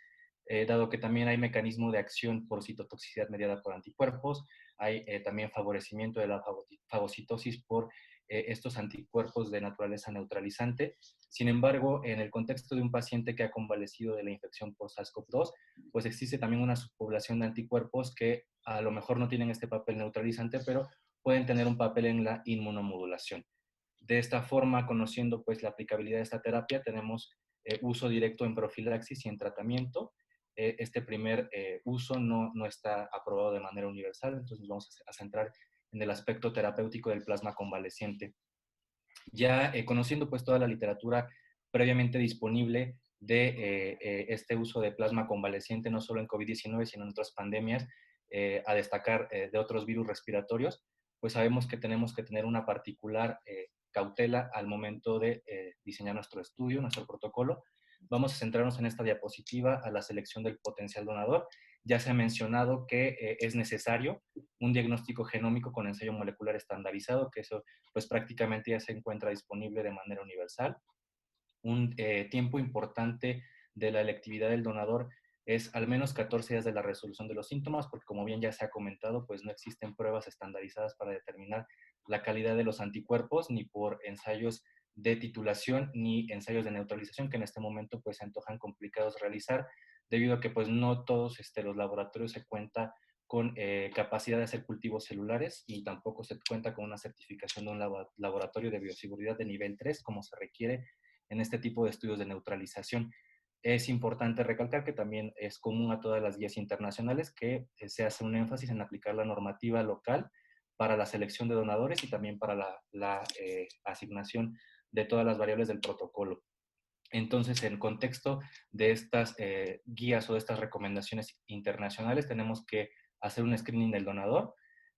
dado que también hay mecanismo de acción por citotoxicidad mediada por anticuerpos, hay también favorecimiento de la fagocitosis por estos anticuerpos de naturaleza neutralizante. Sin embargo, en el contexto de un paciente que ha convalecido de la infección por SARS-CoV-2, pues existe también una subpoblación de anticuerpos que a lo mejor no tienen este papel neutralizante, pero pueden tener un papel en la inmunomodulación. De esta forma, conociendo pues la aplicabilidad de esta terapia, tenemos uso directo en profilaxis y en tratamiento. Este primer uso no está aprobado de manera universal, entonces nos vamos a centrar en el aspecto terapéutico del plasma convaleciente. Ya conociendo pues toda la literatura previamente disponible de este uso de plasma convaleciente, no solo en COVID-19, sino en otras pandemias, a destacar de otros virus respiratorios, pues sabemos que tenemos que tener una particular cautela al momento de diseñar nuestro estudio, nuestro protocolo. Vamos a centrarnos en esta diapositiva a la selección del potencial donador. Ya se ha mencionado que es necesario un diagnóstico genómico con ensayo molecular estandarizado, que eso pues prácticamente ya se encuentra disponible de manera universal. Un tiempo importante de la electividad del donador es al menos 14 días de la resolución de los síntomas, porque como bien ya se ha comentado, pues no existen pruebas estandarizadas para determinar la calidad de los anticuerpos, ni por ensayos de titulación, ni ensayos de neutralización, que en este momento pues se antojan complicados realizar, debido a que pues no todos los laboratorios se cuenta con capacidad de hacer cultivos celulares y tampoco se cuenta con una certificación de un laboratorio de bioseguridad de nivel 3, como se requiere en este tipo de estudios de neutralización. Es importante recalcar que también es común a todas las guías internacionales que se hace un énfasis en aplicar la normativa local para la selección de donadores y también para la asignación de todas las variables del protocolo. Entonces, en contexto de estas guías o de estas recomendaciones internacionales, tenemos que hacer un screening del donador.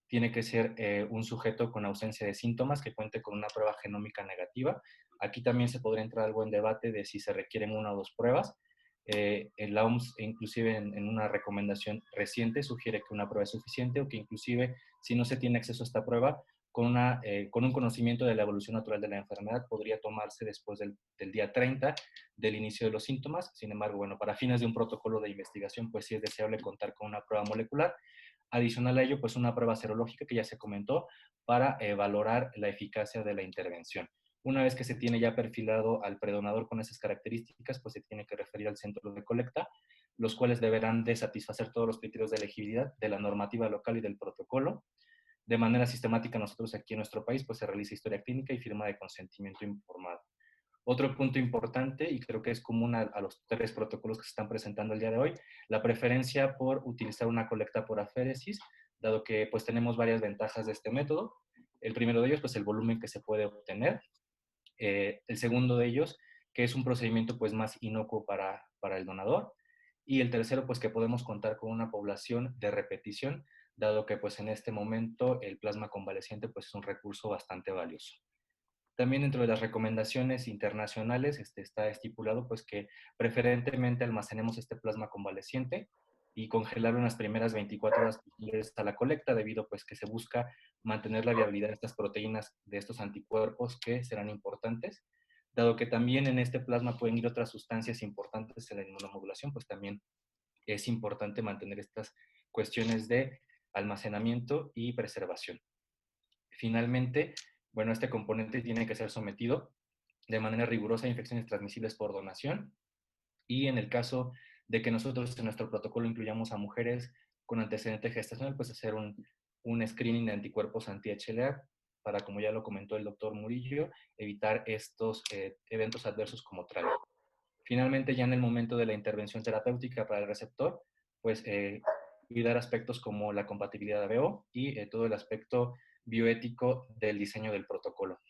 Tiene que ser un sujeto con ausencia de síntomas que cuente con una prueba genómica negativa. Aquí también se podría entrar algo en debate de si se requieren una o dos pruebas. La OMS, inclusive en una recomendación reciente, sugiere que una prueba es suficiente o que inclusive si no se tiene acceso a esta prueba, con un conocimiento de la evolución natural de la enfermedad podría tomarse después del día 30 del inicio de los síntomas. Sin embargo, bueno, para fines de un protocolo de investigación, pues sí es deseable contar con una prueba molecular. Adicional a ello, pues una prueba serológica que ya se comentó para valorar la eficacia de la intervención. Una vez que se tiene ya perfilado al predonador con esas características, pues se tiene que referir al centro de colecta, los cuales deberán de satisfacer todos los criterios de elegibilidad de la normativa local y del protocolo. De manera sistemática, nosotros aquí en nuestro país, pues se realiza historia clínica y firma de consentimiento informado. Otro punto importante, y creo que es común a los tres protocolos que se están presentando el día de hoy, la preferencia por utilizar una colecta por aféresis, dado que pues tenemos varias ventajas de este método. El primero de ellos, pues el volumen que se puede obtener. El segundo de ellos, que es un procedimiento pues más inocuo para el donador. Y el tercero, pues que podemos contar con una población de repetición, dado que pues en este momento el plasma convaleciente pues es un recurso bastante valioso. También dentro de las recomendaciones internacionales está estipulado pues que preferentemente almacenemos este plasma convaleciente y congelarlo en las primeras 24 horas posteriores a la colecta, debido pues que se busca mantener la viabilidad de estas proteínas, de estos anticuerpos que serán importantes, dado que también en este plasma pueden ir otras sustancias importantes en la inmunomodulación, pues también es importante mantener estas cuestiones de almacenamiento y preservación. Finalmente, bueno, este componente tiene que ser sometido de manera rigurosa a infecciones transmisibles por donación, y en el caso de que nosotros en nuestro protocolo incluyamos a mujeres con antecedente gestacional, pues hacer un screening de anticuerpos anti-HLA para, como ya lo comentó el doctor Murillo, evitar estos eventos adversos como trauma. Finalmente, ya en el momento de la intervención terapéutica para el receptor, pues cuidar aspectos como la compatibilidad ABO y todo el aspecto bioético del diseño del protocolo.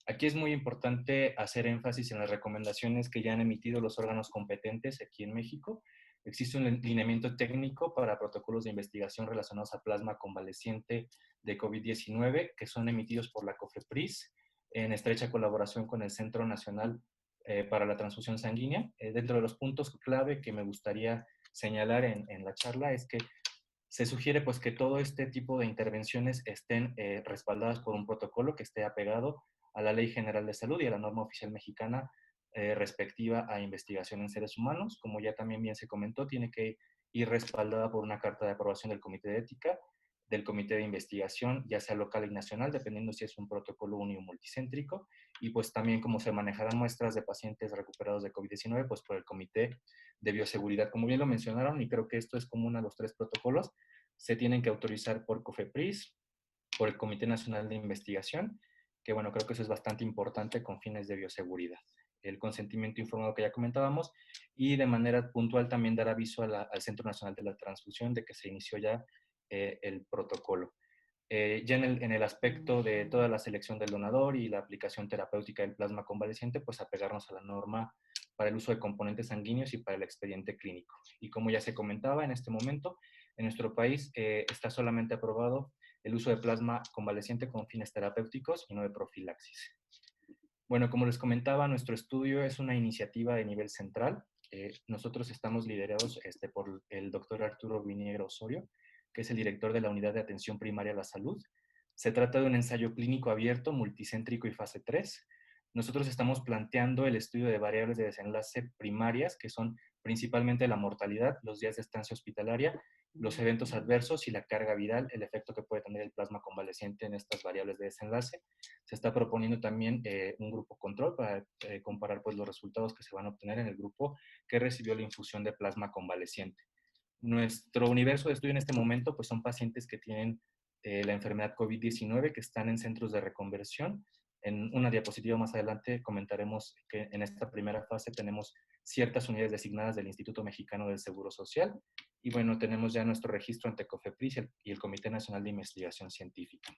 Aquí es muy importante hacer énfasis en las recomendaciones que ya han emitido los órganos competentes aquí en México. Existe un lineamiento técnico para protocolos de investigación relacionados a plasma convaleciente de COVID-19 que son emitidos por la COFEPRIS en estrecha colaboración con el Centro Nacional para la Transfusión Sanguínea. Dentro de los puntos clave que me gustaría señalar en la charla es que se sugiere pues que todo este tipo de intervenciones estén respaldadas por un protocolo que esté apegado a la Ley General de Salud y a la norma oficial mexicana respectiva a investigación en seres humanos. Como ya también bien se comentó, tiene que ir respaldada por una carta de aprobación del Comité de Ética, del Comité de Investigación, ya sea local y nacional, dependiendo si es un protocolo único o multicéntrico, y pues también como se manejarán muestras de pacientes recuperados de COVID-19, pues por el Comité de Bioseguridad. Como bien lo mencionaron, y creo que esto es común a los 3 protocolos, se tienen que autorizar por COFEPRIS, por el Comité Nacional de Investigación, que bueno, creo que eso es bastante importante con fines de bioseguridad. El consentimiento informado que ya comentábamos, y de manera puntual también dar aviso al Centro Nacional de la Transfusión de que se inició ya el protocolo. Ya en el aspecto de toda la selección del donador y la aplicación terapéutica del plasma convaleciente, pues apegarnos a la norma para el uso de componentes sanguíneos y para el expediente clínico. Y como ya se comentaba, en este momento, en nuestro país está solamente aprobado el uso de plasma convaleciente con fines terapéuticos y no de profilaxis. Bueno, como les comentaba, nuestro estudio es una iniciativa de nivel central. Nosotros estamos liderados por el doctor Arturo Viniegro Osorio, que es el director de la Unidad de Atención Primaria a la Salud. Se trata de un ensayo clínico abierto, multicéntrico y fase 3. Nosotros estamos planteando el estudio de variables de desenlace primarias, que son principalmente la mortalidad, los días de estancia hospitalaria, los eventos adversos y la carga viral, el efecto que puede tener el plasma convaleciente en estas variables de desenlace. Se está proponiendo también un grupo control para comparar pues, los resultados que se van a obtener en el grupo que recibió la infusión de plasma convaleciente. Nuestro universo de estudio en este momento pues, son pacientes que tienen la enfermedad COVID-19, que están en centros de reconversión. En una diapositiva más adelante comentaremos que en esta primera fase tenemos ciertas unidades designadas del Instituto Mexicano del Seguro Social. Y bueno, tenemos ya nuestro registro ante COFEPRIS y el Comité Nacional de Investigación Científica.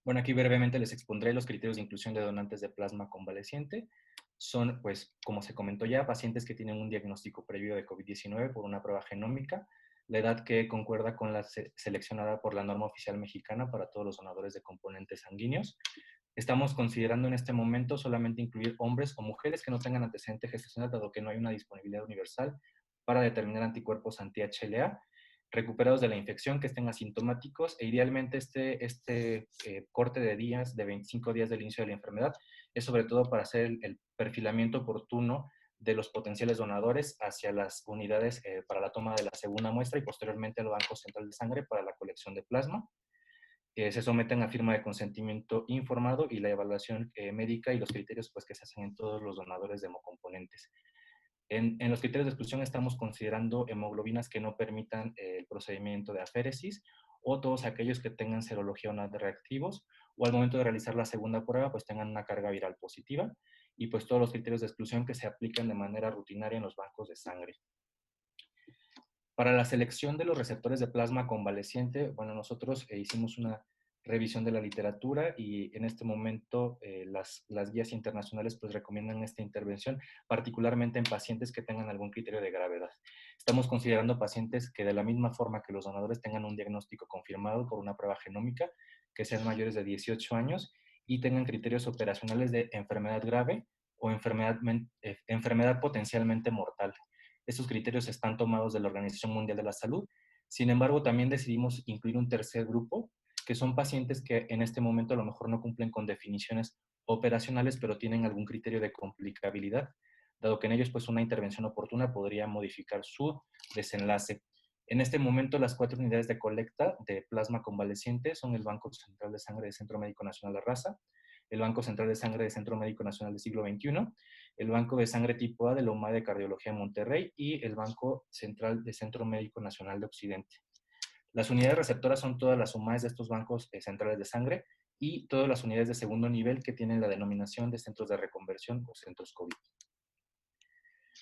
Bueno, aquí brevemente les expondré los criterios de inclusión de donantes de plasma convaleciente. Son, pues, como se comentó ya, pacientes que tienen un diagnóstico previo de COVID-19 por una prueba genómica, la edad que concuerda con la seleccionada por la norma oficial mexicana para todos los donadores de componentes sanguíneos. Estamos considerando en este momento solamente incluir hombres o mujeres que no tengan antecedente gestacional, dado que no hay una disponibilidad universal para determinar anticuerpos anti-HLA, recuperados de la infección, que estén asintomáticos, e idealmente este corte de días, de 25 días del inicio de la enfermedad, es sobre todo para hacer el perfilamiento oportuno de los potenciales donadores hacia las unidades para la toma de la segunda muestra y posteriormente al Banco Central de Sangre para la colección de plasma. Se someten a firma de consentimiento informado y la evaluación médica y los criterios pues, que se hacen en todos los donadores de hemocomponentes. En los criterios de exclusión estamos considerando hemoglobinas que no permitan el procedimiento de aféresis o todos aquellos que tengan serología o NAT reactivos o al momento de realizar la segunda prueba pues tengan una carga viral positiva y pues todos los criterios de exclusión que se aplican de manera rutinaria en los bancos de sangre. Para la selección de los receptores de plasma convaleciente, bueno, nosotros hicimos una revisión de la literatura y en este momento las guías internacionales pues recomiendan esta intervención, particularmente en pacientes que tengan algún criterio de gravedad. Estamos considerando pacientes que de la misma forma que los donadores tengan un diagnóstico confirmado por una prueba genómica, que sean mayores de 18 años y tengan criterios operacionales de enfermedad grave o enfermedad potencialmente mortal. Estos criterios están tomados de la Organización Mundial de la Salud. Sin embargo, también decidimos incluir un tercer grupo, que son pacientes que en este momento a lo mejor no cumplen con definiciones operacionales, pero tienen algún criterio de complicabilidad, dado que en ellos pues una intervención oportuna podría modificar su desenlace. En este momento las 4 unidades de colecta de plasma convaleciente son el Banco Central de Sangre del Centro Médico Nacional La Raza, el Banco Central de Sangre del Centro Médico Nacional del Siglo XXI, el Banco de Sangre Tipo A de la UMA de Cardiología Monterrey y el Banco Central de Centro Médico Nacional de Occidente. Las unidades receptoras son todas las UMAs de estos bancos centrales de sangre y todas las unidades de segundo nivel que tienen la denominación de centros de reconversión o centros COVID.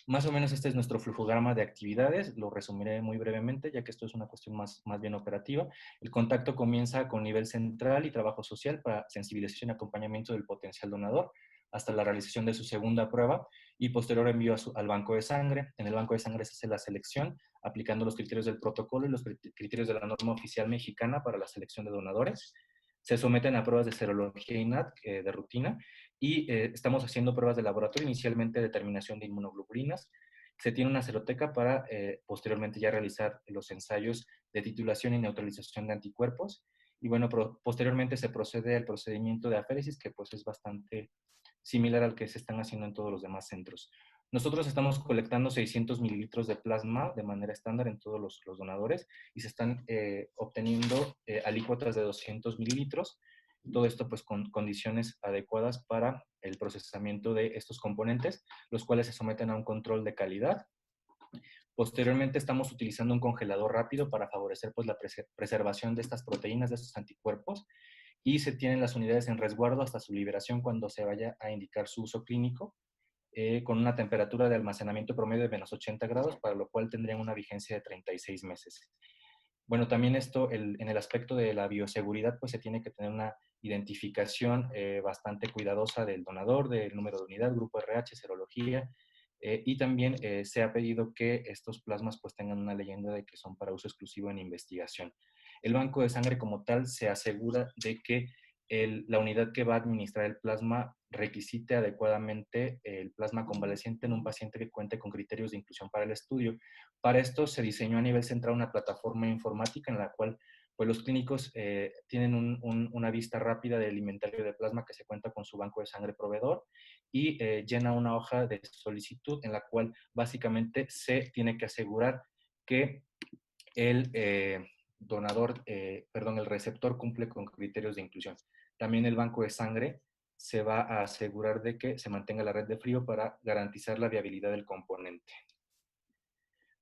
Más o menos este es nuestro flujograma de actividades, lo resumiré muy brevemente, ya que esto es una cuestión más bien operativa. El contacto comienza con nivel central y trabajo social para sensibilización y acompañamiento del potencial donador, hasta la realización de su segunda prueba y posterior envío al banco de sangre. En el banco de sangre se hace la selección, aplicando los criterios del protocolo y los criterios de la norma oficial mexicana para la selección de donadores. Se someten a pruebas de serología y NAT de rutina y estamos haciendo pruebas de laboratorio, inicialmente determinación de inmunoglobulinas. Se tiene una seroteca para posteriormente ya realizar los ensayos de titulación y neutralización de anticuerpos y bueno, posteriormente se procede al procedimiento de aféresis, que pues es bastante similar al que se están haciendo en todos los demás centros. Nosotros estamos colectando 600 mililitros de plasma de manera estándar en todos los donadores y se están obteniendo alícuotas de 200 mililitros. Todo esto pues con condiciones adecuadas para el procesamiento de estos componentes, los cuales se someten a un control de calidad. Posteriormente estamos utilizando un congelador rápido para favorecer pues, la preservación de estas proteínas, de estos anticuerpos, y se tienen las unidades en resguardo hasta su liberación cuando se vaya a indicar su uso clínico, con una temperatura de almacenamiento promedio de menos 80 grados, para lo cual tendrían una vigencia de 36 meses. Bueno, también esto, en el aspecto de la bioseguridad, pues se tiene que tener una identificación bastante cuidadosa del donador, del número de unidad, grupo RH, serología, y también se ha pedido que estos plasmas pues tengan una leyenda de que son para uso exclusivo en investigación. El banco de sangre como tal se asegura de que la unidad que va a administrar el plasma requisite adecuadamente el plasma convaleciente en un paciente que cuente con criterios de inclusión para el estudio. Para esto se diseñó a nivel central una plataforma informática en la cual pues, los clínicos tienen una vista rápida del inventario de plasma que se cuenta con su banco de sangre proveedor y llena una hoja de solicitud en la cual básicamente se tiene que asegurar que el donador, perdón, el receptor cumple con criterios de inclusión. También el banco de sangre se va a asegurar de que se mantenga la red de frío para garantizar la viabilidad del componente.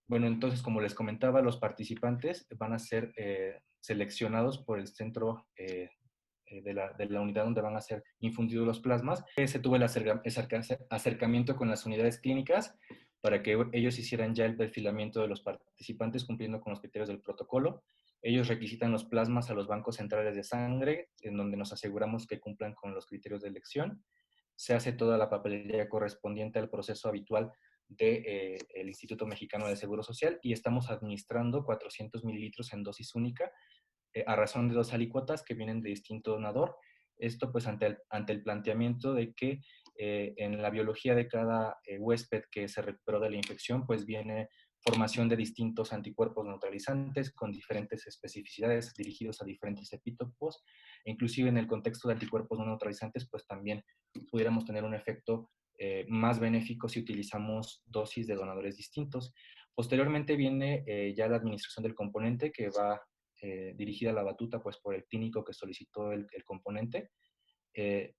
Bueno, entonces, como les comentaba, los participantes van a ser seleccionados por el centro de la unidad donde van a ser infundidos los plasmas. Se tuvo el acercamiento con las unidades clínicas para que ellos hicieran ya el perfilamiento de los participantes cumpliendo con los criterios del protocolo. Ellos requisitan los plasmas a los bancos centrales de sangre, en donde nos aseguramos que cumplan con los criterios de elección. Se hace toda la papelería correspondiente al proceso habitual del Instituto Mexicano de Seguro Social y estamos administrando 400 mililitros en dosis única a razón de 2 alícuotas que vienen de distinto donador. Esto pues ante el planteamiento de que en la biología de cada huésped que se recuperó de la infección pues viene formación de distintos anticuerpos neutralizantes con diferentes especificidades dirigidos a diferentes epítopos, e inclusive en el contexto de anticuerpos no neutralizantes pues también pudiéramos tener un efecto más benéfico si utilizamos dosis de donadores distintos. Posteriormente viene ya la administración del componente que va dirigida a la batuta pues por el clínico que solicitó el componente,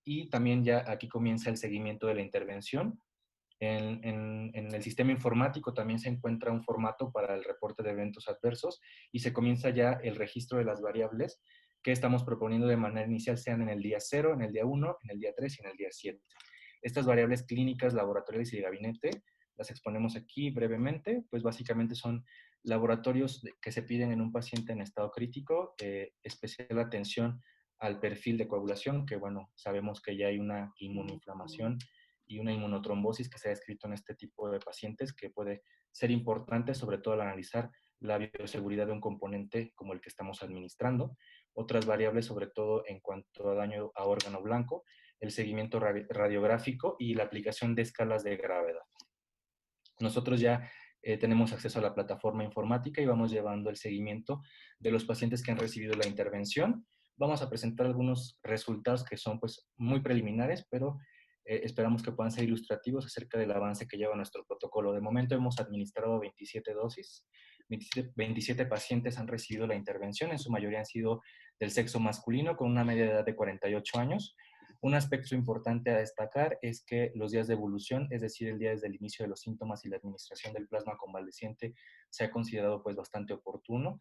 y también ya aquí comienza el seguimiento de la intervención. En el sistema informático también se encuentra un formato para el reporte de eventos adversos y se comienza ya el registro de las variables que estamos proponiendo de manera inicial sean en el día 0, en el día 1, en el día 3 y en el día 7. Estas variables clínicas, laboratoriales y de gabinete las exponemos aquí brevemente, pues básicamente son laboratorios que se piden en un paciente en estado crítico, especial atención al perfil de coagulación, que bueno, sabemos que ya hay una inmunoinflamación y una inmunotrombosis que se ha descrito en este tipo de pacientes, que puede ser importante, sobre todo al analizar la bioseguridad de un componente como el que estamos administrando. Otras variables, sobre todo en cuanto a daño a órgano blanco, el seguimiento radiográfico y la aplicación de escalas de gravedad. Nosotros ya tenemos acceso a la plataforma informática y vamos llevando el seguimiento de los pacientes que han recibido la intervención. Vamos a presentar algunos resultados que son pues muy preliminares, pero esperamos que puedan ser ilustrativos acerca del avance que lleva nuestro protocolo. De momento hemos administrado 27 dosis, 27 pacientes han recibido la intervención, en su mayoría han sido del sexo masculino con una media de edad de 48 años. Un aspecto importante a destacar es que los días de evolución, es decir, el día desde el inicio de los síntomas y la administración del plasma convaleciente, se ha considerado pues bastante oportuno.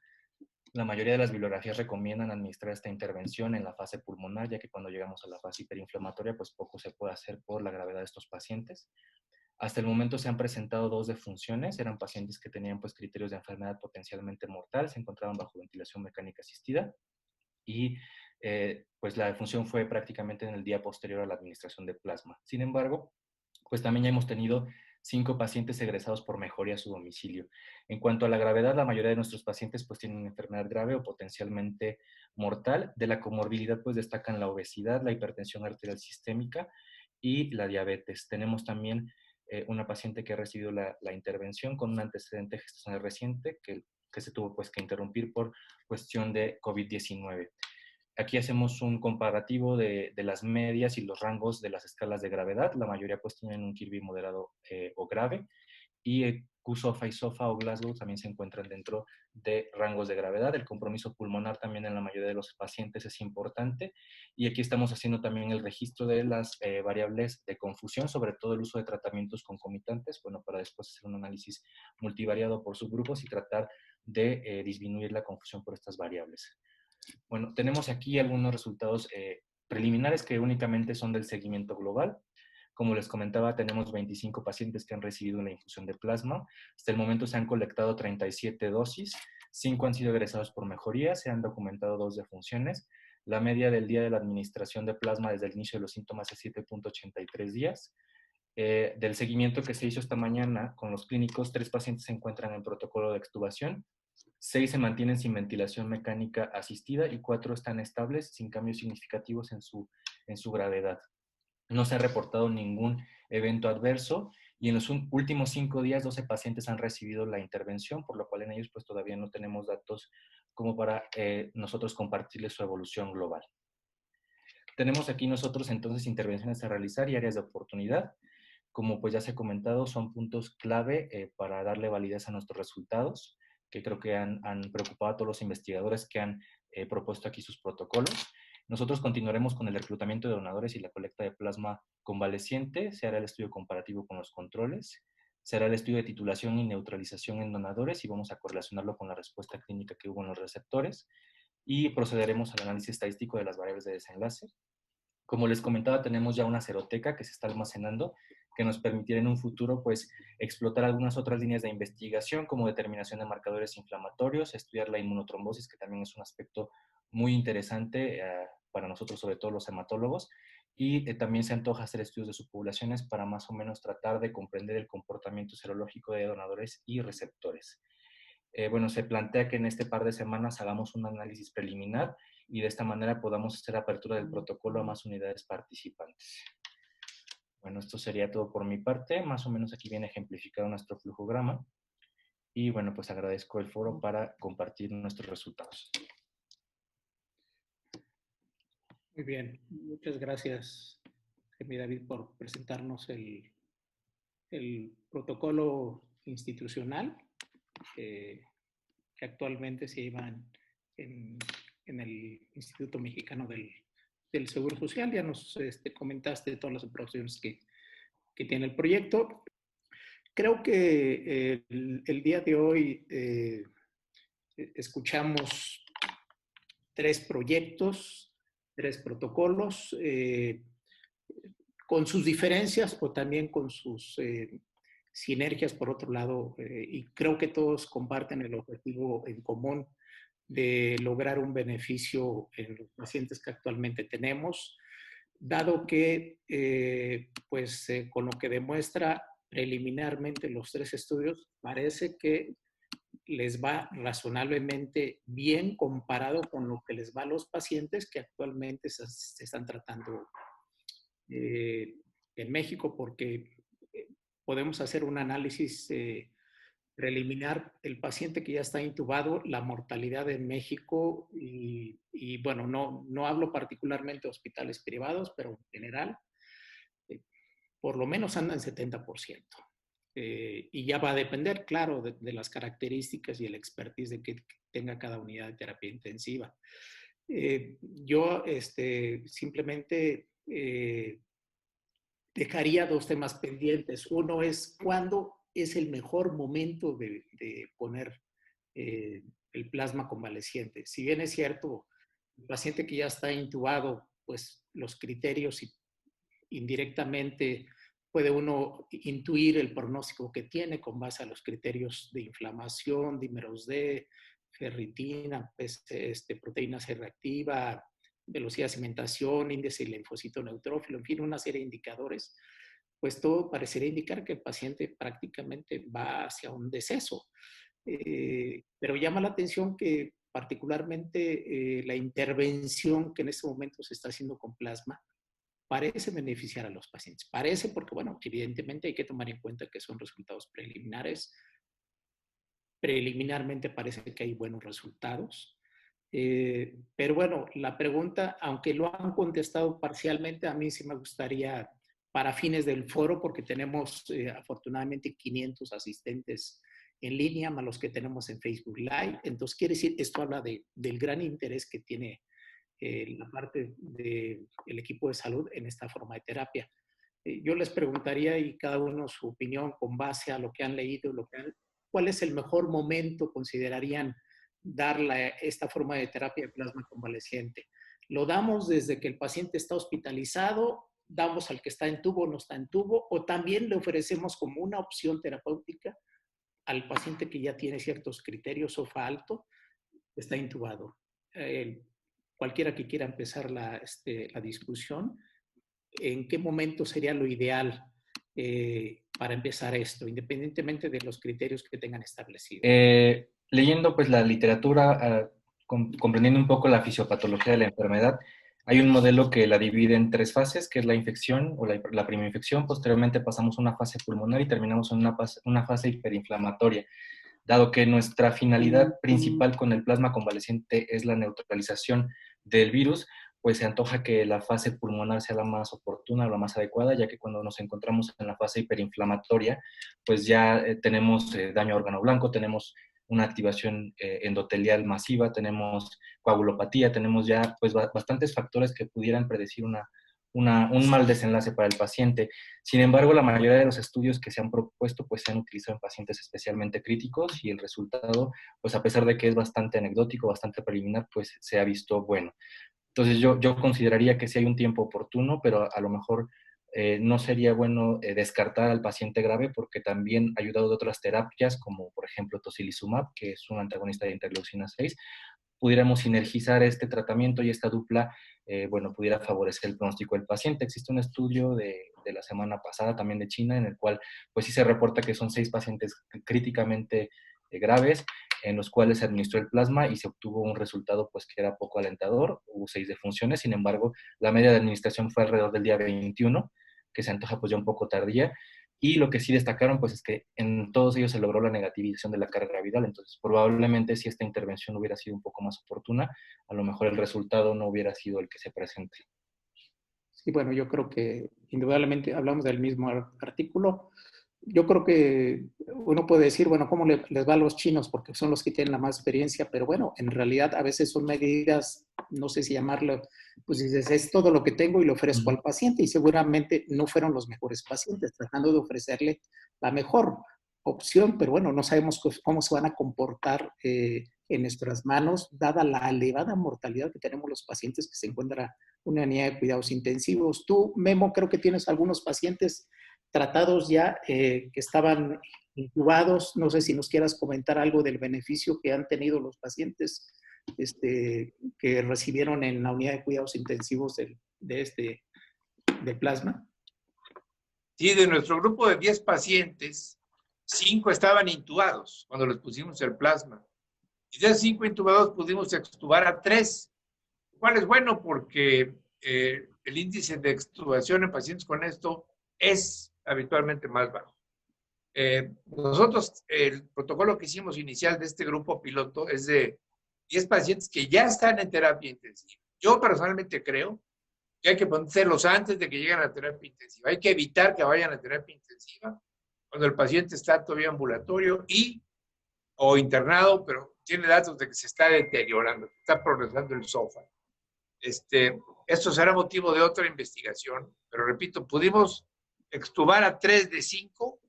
La mayoría de las bibliografías recomiendan administrar esta intervención en la fase pulmonar, ya que cuando llegamos a la fase hiperinflamatoria, pues poco se puede hacer por la gravedad de estos pacientes. Hasta el momento se han presentado 2 defunciones, eran pacientes que tenían pues criterios de enfermedad potencialmente mortal, se encontraban bajo ventilación mecánica asistida y pues la defunción fue prácticamente en el día posterior a la administración de plasma. Sin embargo, pues también ya hemos tenido 5 pacientes egresados por mejoría a su domicilio. En cuanto a la gravedad, la mayoría de nuestros pacientes pues tienen una enfermedad grave o potencialmente mortal. De la comorbilidad pues destacan la obesidad, la hipertensión arterial sistémica y la diabetes. Tenemos también una paciente que ha recibido la intervención con un antecedente gestacional reciente que se tuvo pues que interrumpir por cuestión de COVID-19. Aquí hacemos un comparativo de las medias y los rangos de las escalas de gravedad. La mayoría pues tienen un Kirby moderado o grave. Y QSOFA y SOFA o Glasgow también se encuentran dentro de rangos de gravedad. El compromiso pulmonar también en la mayoría de los pacientes es importante. Y aquí estamos haciendo también el registro de las variables de confusión, sobre todo el uso de tratamientos concomitantes, bueno, para después hacer un análisis multivariado por subgrupos y tratar de disminuir la confusión por estas variables. Bueno, tenemos aquí algunos resultados preliminares que únicamente son del seguimiento global. Como les comentaba, tenemos 25 pacientes que han recibido una infusión de plasma. Hasta el momento se han colectado 37 dosis, 5 han sido egresados por mejoría, se han documentado 2 defunciones. La media del día de la administración de plasma desde el inicio de los síntomas es 7.83 días. Del seguimiento que se hizo esta mañana con los clínicos, 3 pacientes se encuentran en protocolo de extubación, 6 se mantienen sin ventilación mecánica asistida y 4 están estables sin cambios significativos en su gravedad. No se ha reportado ningún evento adverso y en los últimos 5 días 12 pacientes han recibido la intervención, por lo cual en ellos pues todavía no tenemos datos como para nosotros compartirles su evolución global. Tenemos aquí nosotros entonces intervenciones a realizar y áreas de oportunidad. Como pues ya se ha comentado, son puntos clave para darle validez a nuestros resultados, que creo que han preocupado a todos los investigadores que han propuesto aquí sus protocolos. Nosotros continuaremos con el reclutamiento de donadores y la colecta de plasma convaleciente. Se hará el estudio comparativo con los controles. Se hará el estudio de titulación y neutralización en donadores y vamos a correlacionarlo con la respuesta clínica que hubo en los receptores. Y procederemos al análisis estadístico de las variables de desenlace. Como les comentaba, tenemos ya una seroteca que se está almacenando que nos permitirá en un futuro pues explotar algunas otras líneas de investigación como determinación de marcadores inflamatorios, estudiar la inmunotrombosis, que también es un aspecto muy interesante para nosotros, sobre todo los hematólogos, y también se antoja hacer estudios de subpoblaciones para más o menos tratar de comprender el comportamiento serológico de donadores y receptores. Bueno, se plantea que en este par de semanas hagamos un análisis preliminar y de esta manera podamos hacer apertura del protocolo a más unidades participantes. Bueno, esto sería todo por mi parte. Más o menos aquí viene ejemplificado nuestro flujograma. Y bueno, pues agradezco el foro para compartir nuestros resultados. Muy bien, muchas gracias, Jaime David, por presentarnos el protocolo institucional que actualmente se lleva en el Instituto Mexicano del Seguro Social. Ya nos comentaste todas las operaciones que tiene el proyecto. Creo que el día de hoy escuchamos 3 proyectos, 3 protocolos, con sus diferencias o también con sus sinergias por otro lado, y creo que todos comparten el objetivo en común de lograr un beneficio en los pacientes que actualmente tenemos, dado que con lo que demuestra preliminarmente los 3 estudios, parece que les va razonablemente bien comparado con lo que les va a los pacientes que actualmente se están tratando en México, porque podemos hacer un análisis preliminar. El paciente que ya está intubado, la mortalidad en México, y bueno, no hablo particularmente de hospitales privados, pero en general, por lo menos anda en 70%. Y ya va a depender, claro, de las características y el expertise de que tenga cada unidad de terapia intensiva. Yo simplemente dejaría 2 temas pendientes. Uno es cuándo es el mejor momento de poner el plasma convaleciente. Si bien es cierto, el paciente que ya está intubado, pues los criterios indirectamente puede uno intuir el pronóstico que tiene con base a los criterios de inflamación, dímeros D, ferritina, proteína C reactiva, velocidad de cimentación, índice de linfocito neutrófilo, en fin, una serie de indicadores, pues todo parecería indicar que el paciente prácticamente va hacia un deceso. Pero llama la atención que particularmente la intervención que en este momento se está haciendo con plasma parece beneficiar a los pacientes. Parece porque, bueno, evidentemente hay que tomar en cuenta que son resultados preliminares. Preliminarmente parece que hay buenos resultados, Pero bueno, la pregunta, aunque lo han contestado parcialmente, a mí sí me gustaría, para fines del foro, porque tenemos afortunadamente 500 asistentes en línea, más los que tenemos en Facebook Live. Entonces, quiere decir, esto habla del gran interés que tiene la parte del equipo de salud en esta forma de terapia. Yo les preguntaría, y cada uno su opinión con base a lo que han leído, ¿cuál es el mejor momento considerarían dar esta forma de terapia de plasma convaleciente? ¿Lo damos desde que el paciente está hospitalizado? ¿Damos al que está en tubo o no está en tubo? ¿O también le ofrecemos como una opción terapéutica al paciente que ya tiene ciertos criterios, SOFA alto, está intubado? Cualquiera que quiera empezar la discusión, ¿en qué momento sería lo ideal para empezar esto, independientemente de los criterios que tengan establecidos? Leyendo pues la literatura, comprendiendo un poco la fisiopatología de la enfermedad, hay un modelo que la divide en 3 fases, que es la infección o la primoinfección. Posteriormente pasamos a una fase pulmonar y terminamos en una fase hiperinflamatoria. Dado que nuestra finalidad principal con el plasma convaleciente es la neutralización del virus, pues se antoja que la fase pulmonar sea la más oportuna o la más adecuada, ya que cuando nos encontramos en la fase hiperinflamatoria, pues ya tenemos daño a órgano blanco, tenemos una activación endotelial masiva, tenemos coagulopatía, tenemos ya pues bastantes factores que pudieran predecir un mal desenlace para el paciente. Sin embargo, la mayoría de los estudios que se han propuesto pues se han utilizado en pacientes especialmente críticos y el resultado, pues a pesar de que es bastante anecdótico, bastante preliminar, pues se ha visto bueno. Entonces yo consideraría que sí hay un tiempo oportuno, pero a lo mejor no sería bueno descartar al paciente grave porque también ha ayudado de otras terapias, como por ejemplo tocilizumab, que es un antagonista de interleucina 6, pudiéramos sinergizar este tratamiento y esta dupla, bueno, pudiera favorecer el pronóstico del paciente. Existe un estudio de la semana pasada también de China, en el cual pues sí se reporta que son 6 pacientes críticamente graves, en los cuales se administró el plasma y se obtuvo un resultado pues que era poco alentador, hubo 6 defunciones. Sin embargo, la media de administración fue alrededor del día 21, que se antoja pues ya un poco tardía, y lo que sí destacaron pues es que en todos ellos se logró la negativización de la carga viral. Entonces probablemente si esta intervención hubiera sido un poco más oportuna, a lo mejor el resultado no hubiera sido el que se presente. Sí, bueno, yo creo que indudablemente hablamos del mismo artículo. Yo creo que uno puede decir, bueno, ¿cómo les va a los chinos? Porque son los que tienen la más experiencia, pero bueno, en realidad a veces son medidas, no sé si llamarlo, pues dices, es todo lo que tengo y lo ofrezco al paciente, y seguramente no fueron los mejores pacientes, tratando de ofrecerle la mejor opción, pero bueno, no sabemos cómo se van a comportar en nuestras manos, dada la elevada mortalidad que tenemos los pacientes que se encuentran en una unidad de cuidados intensivos. Tú, Memo, creo que tienes algunos pacientes tratados ya que estaban incubados. No sé si nos quieras comentar algo del beneficio que han tenido los pacientes que recibieron en la unidad de cuidados intensivos del plasma. Sí, de nuestro grupo de 10 pacientes, 5 estaban intubados cuando les pusimos el plasma. Y de esos 5 intubados pudimos extubar a 3, lo cual es bueno porque el índice de extubación en pacientes con esto es habitualmente más bajo. Nosotros, el protocolo que hicimos inicial de este grupo piloto es de 10 pacientes que ya están en terapia intensiva. Yo personalmente creo que hay que ponérselos antes de que lleguen a terapia intensiva. Hay que evitar que vayan a terapia intensiva cuando el paciente está todavía ambulatorio o internado, pero tiene datos de que se está deteriorando, que está progresando el SOFA. Esto será motivo de otra investigación, pero repito, pudimos extubar a 3 de 5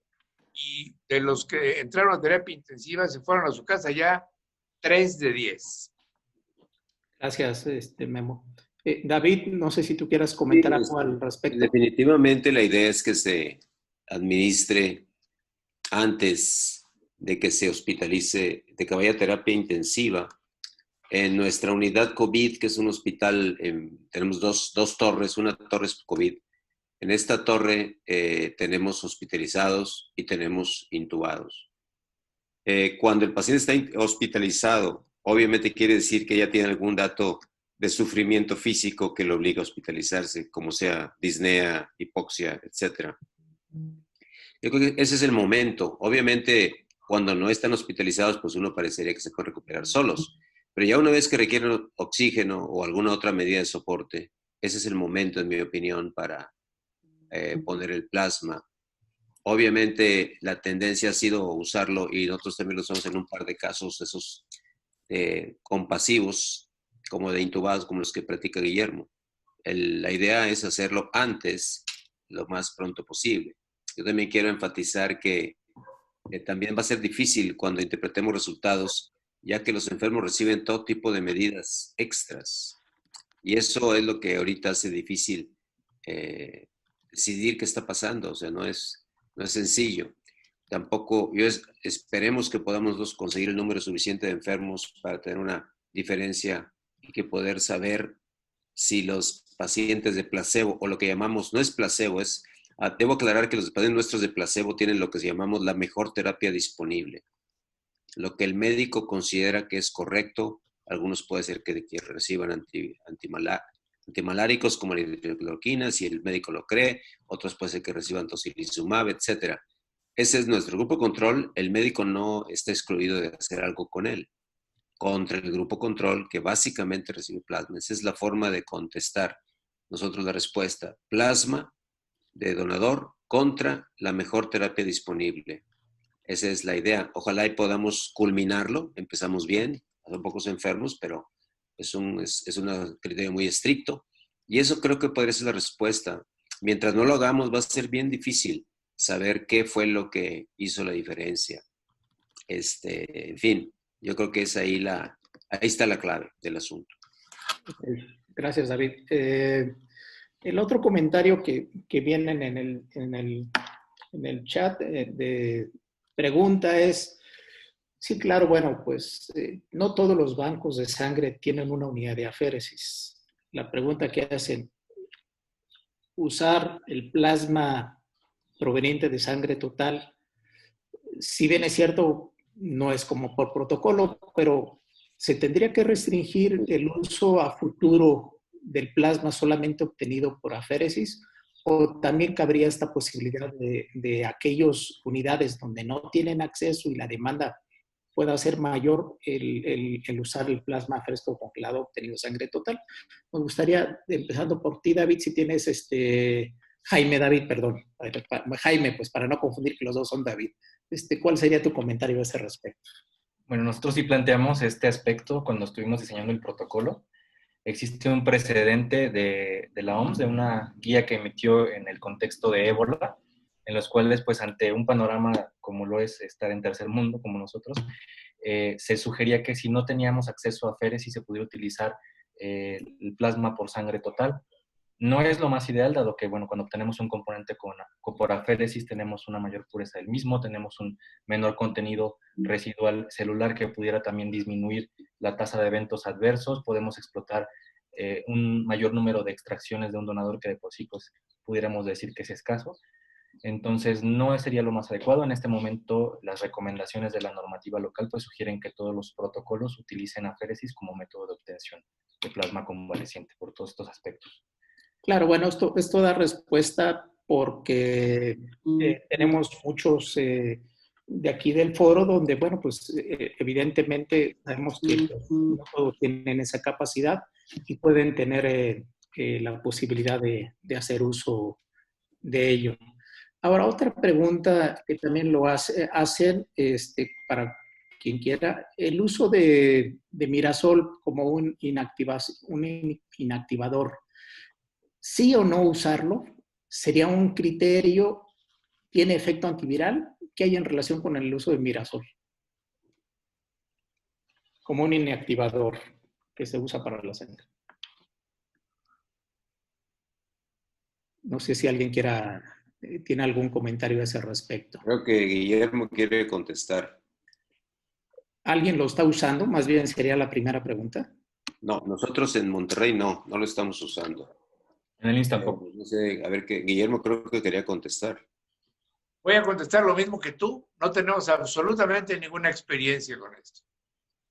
y de los que entraron a terapia intensiva se fueron a su casa ya 3 de 10. Gracias, Memo. David, no sé si tú quieras comentar algo al respecto. Definitivamente la idea es que se administre antes de que se hospitalice, de que vaya a terapia intensiva. En nuestra unidad COVID, que es un hospital, tenemos dos torres, una torre es COVID. En esta torre tenemos hospitalizados y tenemos intubados. Cuando el paciente está hospitalizado, obviamente quiere decir que ya tiene algún dato de sufrimiento físico que lo obliga a hospitalizarse, como sea disnea, hipoxia, etc. Yo creo que ese es el momento. Obviamente, cuando no están hospitalizados, pues uno parecería que se puede recuperar solos. Pero ya una vez que requieren oxígeno o alguna otra medida de soporte, ese es el momento, en mi opinión, para poner el plasma. Obviamente la tendencia ha sido usarlo, y nosotros también lo usamos en un par de casos, esos compasivos, como de intubados, como los que practica Guillermo. La idea es hacerlo antes, lo más pronto posible. Yo también quiero enfatizar que también va a ser difícil cuando interpretemos resultados, ya que los enfermos reciben todo tipo de medidas extras. Y eso es lo que ahorita hace difícil decidir qué está pasando. O sea, no es sencillo. Tampoco, esperemos que podamos conseguir el número suficiente de enfermos para tener una diferencia y que poder saber si los pacientes de placebo, o lo que llamamos, no es placebo, debo aclarar que los pacientes nuestros de placebo tienen lo que llamamos la mejor terapia disponible. Lo que el médico considera que es correcto, algunos puede ser que reciban antimaláricos como la hidroxicloroquina, si el médico lo cree, otros puede ser que reciban tocilizumab, etc. Ese es nuestro grupo control. El médico no está excluido de hacer algo con él. Contra el grupo control, que básicamente recibe plasma. Esa es la forma de contestar nosotros la respuesta. Plasma de donador contra la mejor terapia disponible. Esa es la idea. Ojalá y podamos culminarlo. Empezamos bien, son pocos enfermos, pero es un criterio muy estricto. Y eso creo que podría ser la respuesta. Mientras no lo hagamos, va a ser bien difícil saber qué fue lo que hizo la diferencia. En fin, yo creo que es ahí está la clave del asunto. Gracias, David. El otro comentario que viene en el chat de pregunta es, sí, claro, bueno, pues no todos los bancos de sangre tienen una unidad de aféresis. La pregunta que hacen, usar el plasma proveniente de sangre total, si bien es cierto, no es como por protocolo, pero ¿se tendría que restringir el uso a futuro del plasma solamente obtenido por aféresis? ¿O también cabría esta posibilidad de aquellas unidades donde no tienen acceso y la demanda pueda ser mayor el usar el plasma fresco congelado obtenido de sangre total? Me gustaría, empezando por ti, David, si tienes Jaime, David, perdón. Jaime, pues para no confundir que los dos son David. ¿Cuál sería tu comentario a ese respecto? Bueno, nosotros sí planteamos este aspecto cuando estuvimos diseñando el protocolo. Existe un precedente de la OMS, de una guía que emitió en el contexto de ébola, en los cuales, pues, ante un panorama como lo es estar en tercer mundo, como nosotros, se sugería que si no teníamos acceso a aféresis se pudiera utilizar el plasma por sangre total. No es lo más ideal, dado que, bueno, cuando obtenemos un componente por aféresis tenemos una mayor pureza del mismo, tenemos un menor contenido residual celular que pudiera también disminuir la tasa de eventos adversos, podemos explotar un mayor número de extracciones de un donador que de por sí, pues, pudiéramos decir que es escaso. Entonces, no sería lo más adecuado. En este momento, las recomendaciones de la normativa local pues sugieren que todos los protocolos utilicen aféresis como método de obtención de plasma convaleciente por todos estos aspectos. Claro, bueno, esto da respuesta porque tenemos muchos de aquí del foro donde, bueno, pues evidentemente sabemos que no todos tienen esa capacidad y pueden tener la posibilidad de hacer uso de ello. Ahora, otra pregunta que también lo hacen para quien quiera, el uso de Mirasol como un inactivador. ¿Sí o no usarlo? ¿Sería un criterio? ¿Tiene efecto antiviral? ¿Qué hay en relación con el uso de Mirasol? Como un inactivador que se usa para la sangre. No sé si alguien tiene algún comentario a ese respecto. Creo que Guillermo quiere contestar. ¿Alguien lo está usando? Más bien sería la primera pregunta. No, nosotros en Monterrey no lo estamos usando. En el Instant Pop. No sé, a ver, Guillermo creo que quería contestar. Voy a contestar lo mismo que tú. No tenemos absolutamente ninguna experiencia con esto.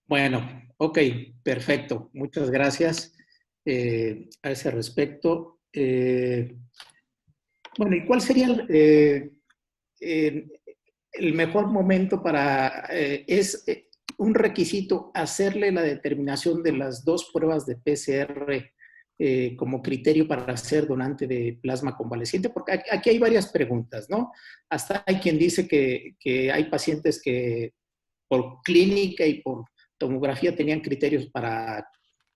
Bueno, ok, perfecto. Muchas gracias a ese respecto. Bueno, ¿y cuál sería el mejor momento para... un requisito hacerle la determinación de las 2 pruebas de PCR como criterio para ser donante de plasma convaleciente? Porque aquí hay varias preguntas, ¿no? Hasta hay quien dice que hay pacientes que por clínica y por tomografía tenían criterios para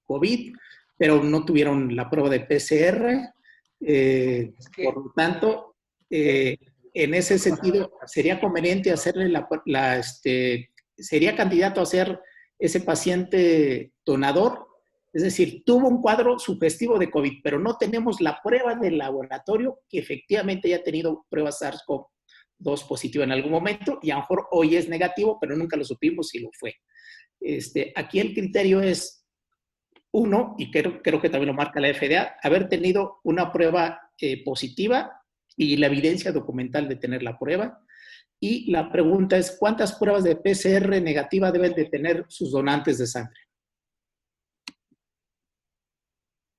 COVID, pero no tuvieron la prueba de PCR. Por lo tanto, en ese sentido, ¿sería conveniente hacerle sería candidato a ser ese paciente donador? Es decir, tuvo un cuadro sugestivo de COVID, pero no tenemos la prueba del laboratorio que efectivamente haya tenido pruebas SARS-CoV-2 positiva en algún momento, y a lo mejor hoy es negativo, pero nunca lo supimos si lo fue. Aquí el criterio es, uno, y creo que también lo marca la FDA, haber tenido una prueba positiva y la evidencia documental de tener la prueba. Y la pregunta es, ¿cuántas pruebas de PCR negativa deben de tener sus donantes de sangre?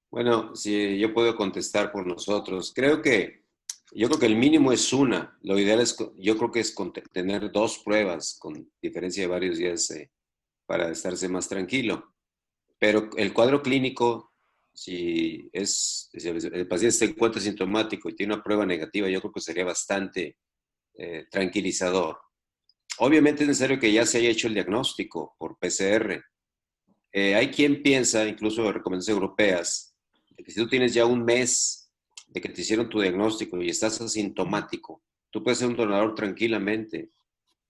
Bueno, si yo puedo contestar por nosotros, yo creo que el mínimo es una. Lo ideal es, yo creo que es tener 2 pruebas con diferencia de varios días para estarse más tranquilo. Pero el cuadro clínico, si el paciente se encuentra sintomático y tiene una prueba negativa, yo creo que sería bastante tranquilizador. Obviamente es necesario que ya se haya hecho el diagnóstico por PCR. Hay quien piensa, incluso en recomendaciones europeas, que si tú tienes ya un mes de que te hicieron tu diagnóstico y estás asintomático, tú puedes ser un donador tranquilamente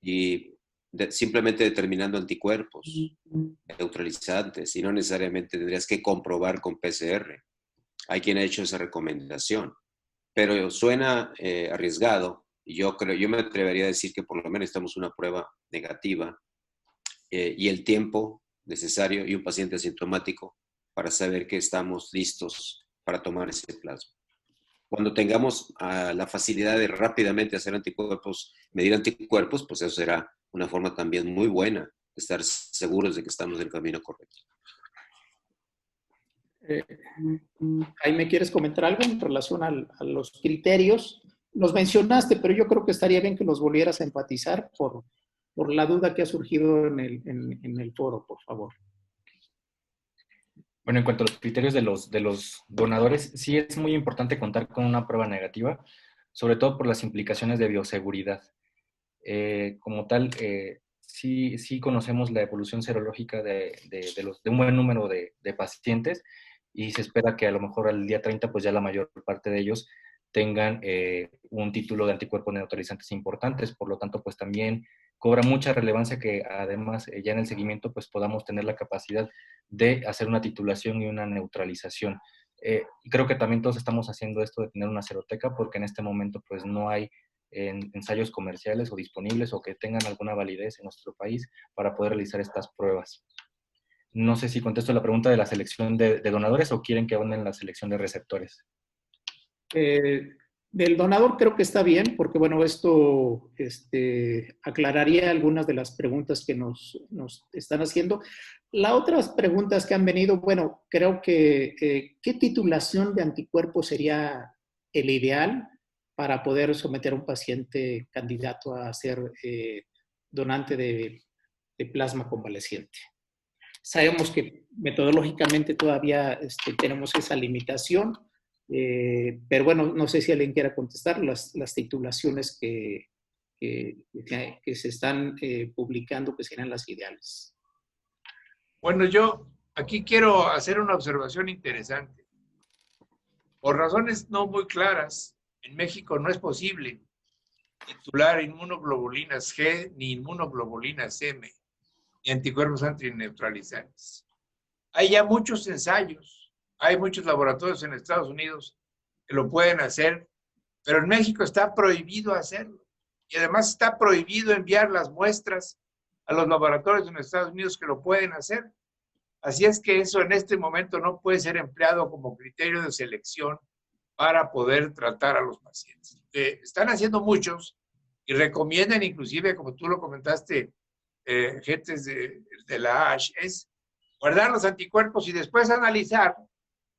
y simplemente determinando anticuerpos neutralizantes, y no necesariamente tendrías que comprobar con PCR. Hay quien ha hecho esa recomendación, pero suena arriesgado, y yo me atrevería a decir que por lo menos necesitamos una prueba negativa y el tiempo necesario y un paciente asintomático para saber que estamos listos para tomar ese plasma. Cuando tengamos la facilidad de rápidamente hacer anticuerpos, medir anticuerpos, pues eso será una forma también muy buena de estar seguros de que estamos en el camino correcto. Jaime, ¿quieres comentar algo en relación a los criterios? Los mencionaste, pero yo creo que estaría bien que los volvieras a enfatizar por la duda que ha surgido en el foro, por favor. Bueno, en cuanto a los criterios de los donadores, sí es muy importante contar con una prueba negativa, sobre todo por las implicaciones de bioseguridad. Como tal, sí conocemos la evolución serológica de un buen número de pacientes, y se espera que a lo mejor al día 30 pues ya la mayor parte de ellos tengan un título de anticuerpos neutralizantes importantes. Por lo tanto, pues también cobra mucha relevancia que además ya en el seguimiento pues podamos tener la capacidad de hacer una titulación y una neutralización. Creo que también todos estamos haciendo esto de tener una seroteca, porque en este momento pues no hay ensayos comerciales o disponibles o que tengan alguna validez en nuestro país para poder realizar estas pruebas. No sé si contesto la pregunta de la selección de donadores o quieren que aborden la selección de receptores. Del donador creo que está bien, porque bueno, esto aclararía algunas de las preguntas que nos están haciendo. Las otras preguntas que han venido, bueno, creo que ¿qué titulación de anticuerpos sería el ideal para poder someter a un paciente candidato a ser donante de plasma convaleciente? Sabemos que metodológicamente todavía tenemos esa limitación, pero bueno, no sé si alguien quiera contestar las titulaciones que se están publicando, que serían las ideales. Bueno, yo aquí quiero hacer una observación interesante. Por razones no muy claras, en México no es posible titular inmunoglobulinas G ni inmunoglobulinas M, ni anticuerpos antineutralizantes. Hay ya muchos ensayos, hay muchos laboratorios en Estados Unidos que lo pueden hacer, pero en México está prohibido hacerlo. Y además está prohibido enviar las muestras a los laboratorios en Estados Unidos que lo pueden hacer. Así es que eso en este momento no puede ser empleado como criterio de selección para poder tratar a los pacientes. Están haciendo muchos y recomiendan inclusive, como tú lo comentaste, gentes de la ASH, es guardar los anticuerpos y después analizar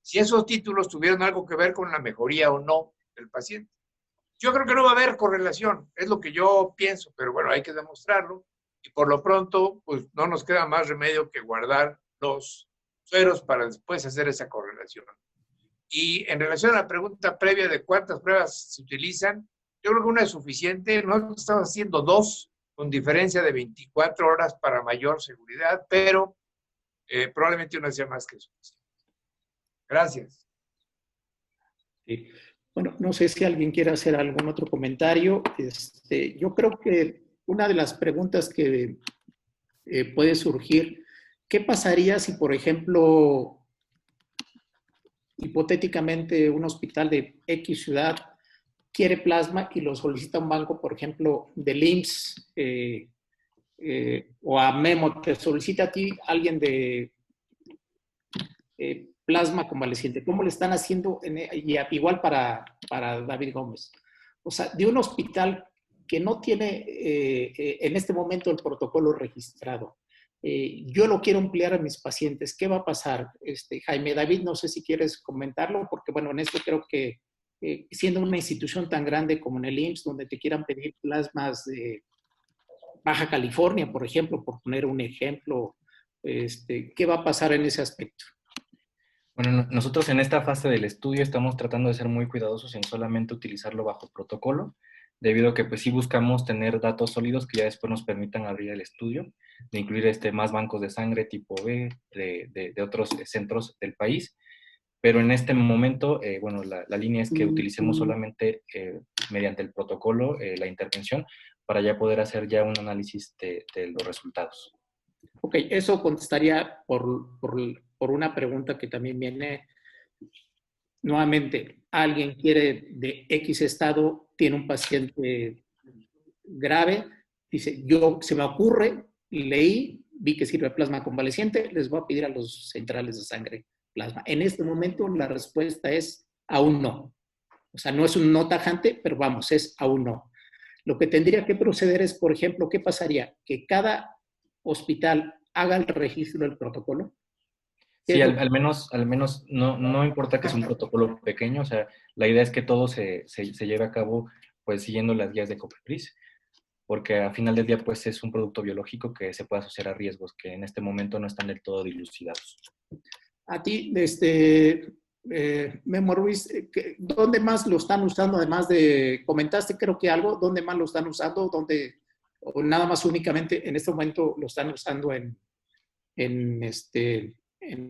si esos títulos tuvieron algo que ver con la mejoría o no del paciente. Yo creo que no va a haber correlación, es lo que yo pienso, pero bueno, hay que demostrarlo. y por lo pronto, pues no nos queda más remedio que guardar los sueros para después hacer esa correlación. Y en relación a la pregunta previa de cuántas pruebas se utilizan, yo creo que una es suficiente. Nosotros estamos haciendo 2 con diferencia de 24 horas para mayor seguridad, pero probablemente una sea más que suficiente. Gracias. Sí. Bueno, no sé si alguien quiere hacer algún otro comentario. Yo creo que una de las preguntas que puede surgir, ¿qué pasaría si, por ejemplo, hipotéticamente un hospital de X ciudad quiere plasma y lo solicita un banco, por ejemplo, del IMSS o a Memo, te solicita a ti alguien de plasma convaleciente? ¿Cómo le están haciendo? Igual para David Gómez. O sea, de un hospital que no tiene en este momento el protocolo registrado. Yo lo quiero emplear a mis pacientes. ¿Qué va a pasar? Jaime, David, no sé si quieres comentarlo, porque bueno, en esto creo que siendo una institución tan grande como en el IMSS, donde te quieran pedir plasmas de Baja California, por ejemplo, por poner un ejemplo, ¿qué va a pasar en ese aspecto? Bueno, nosotros en esta fase del estudio estamos tratando de ser muy cuidadosos en solamente utilizarlo bajo protocolo, debido a que pues sí buscamos tener datos sólidos que ya después nos permitan abrir el estudio, de incluir más bancos de sangre tipo B de otros centros del país. Pero en este momento, bueno, la línea es que utilicemos solamente mediante el protocolo la intervención para ya poder hacer ya un análisis de los resultados. Ok, eso contestaría por una pregunta que también viene nuevamente. Alguien quiere de X estado, tiene un paciente grave, dice, se me ocurre, leí, vi que sirve plasma convaleciente, les voy a pedir a los centrales de sangre plasma. En este momento la respuesta es aún no. O sea, no es un no tajante, pero vamos, es aún no. Lo que tendría que proceder es, por ejemplo, ¿qué pasaría? Que cada hospital haga el registro del protocolo. Sí, al menos no importa que es un protocolo pequeño, o sea, la idea es que todo se lleve a cabo pues siguiendo las guías de COFEPRIS, porque al final del día pues es un producto biológico que se puede asociar a riesgos que en este momento no están del todo dilucidados. A ti, Memo Ruiz, ¿dónde más lo están usando? Además de, comentaste creo que algo, ¿dónde más lo están usando? ¿Dónde, o nada más únicamente en este momento lo están usando en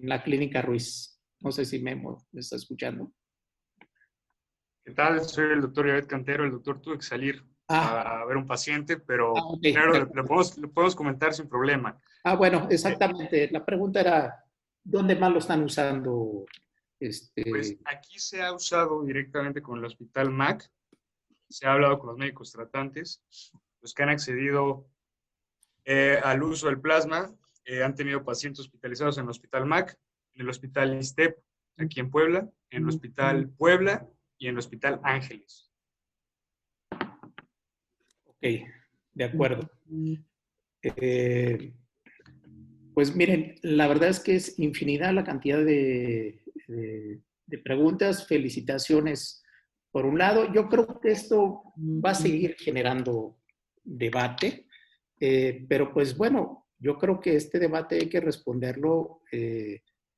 la clínica Ruiz? No sé si Memo me está escuchando. ¿Qué tal? Soy el doctor Yavet Cantero. El doctor tuvo que salir a ver un paciente, pero okay. claro, lo podemos comentar sin problema. Bueno, exactamente. La pregunta era, ¿dónde más lo están usando? Pues aquí se ha usado directamente con el Hospital MAC. Se ha hablado con los médicos tratantes, los que han accedido al uso del plasma. Han tenido pacientes hospitalizados en el Hospital MAC, en el Hospital ISTEP, aquí en Puebla, en el Hospital Puebla y en el Hospital Ángeles. Ok, de acuerdo. Pues miren, la verdad es que es infinidad la cantidad de preguntas. Felicitaciones por un lado. Yo creo que esto va a seguir generando debate, pero pues bueno, yo creo que este debate hay que responderlo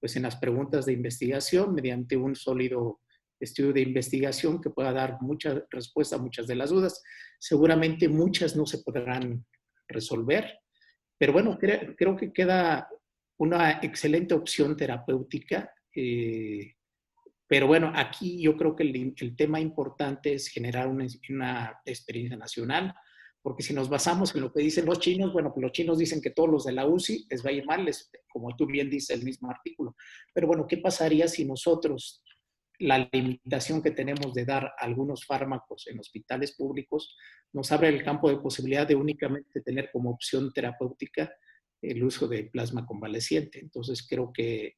pues en las preguntas de investigación mediante un sólido estudio de investigación que pueda dar mucha respuesta a muchas de las dudas. Seguramente muchas no se podrán resolver, pero bueno, creo que queda una excelente opción terapéutica. Pero bueno, aquí yo creo que el tema importante es generar una experiencia nacional, porque si nos basamos en lo que dicen los chinos, bueno, pues los chinos dicen que todos los de la UCI les va a ir mal, como tú bien dices el mismo artículo. Pero bueno, ¿qué pasaría si nosotros, la limitación que tenemos de dar algunos fármacos en hospitales públicos, nos abre el campo de posibilidad de únicamente tener como opción terapéutica el uso de plasma convaleciente? Entonces creo que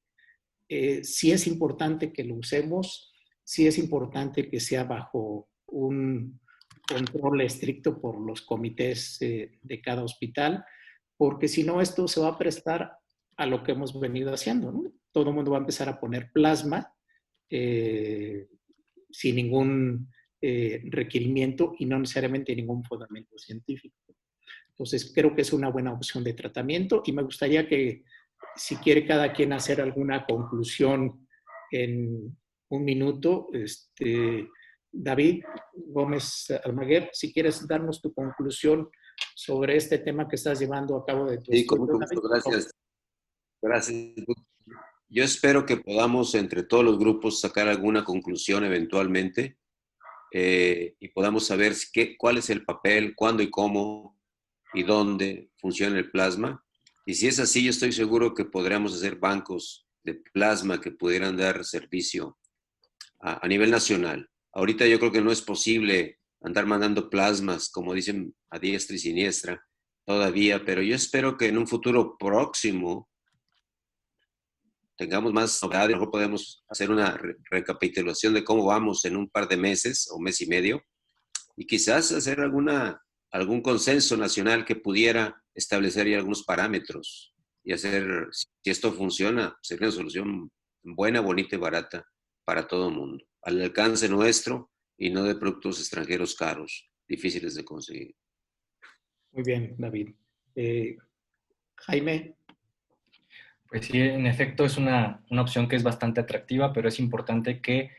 sí es importante que lo usemos, sí es importante que sea bajo un control estricto por los comités de cada hospital, porque si no, esto se va a prestar a lo que hemos venido haciendo, ¿no? Todo el mundo va a empezar a poner plasma sin ningún requerimiento y no necesariamente ningún fundamento científico. Entonces, creo que es una buena opción de tratamiento y me gustaría que, si quiere cada quien hacer alguna conclusión en un minuto, David Gómez Almaguer, si quieres darnos tu conclusión sobre este tema que estás llevando a cabo de tu Sí, con estudio, mucho gusto, David. gracias. Gracias. Yo espero que podamos entre todos los grupos sacar alguna conclusión eventualmente y podamos saber cuál es el papel, cuándo y cómo y dónde funciona el plasma. Y si es así, yo estoy seguro que podríamos hacer bancos de plasma que pudieran dar servicio a nivel nacional. Ahorita yo creo que no es posible andar mandando plasmas, como dicen, a diestra y siniestra todavía, pero yo espero que en un futuro próximo tengamos más novedades, a lo mejor podemos hacer una recapitulación de cómo vamos en un par de meses o mes y medio y quizás hacer algún consenso nacional que pudiera establecer ya algunos parámetros y hacer, si esto funciona, sería una solución buena, bonita y barata para todo el mundo, al alcance nuestro y no de productos extranjeros caros, difíciles de conseguir. Muy bien, David. Jaime. Pues sí, en efecto es una opción que es bastante atractiva, pero es importante que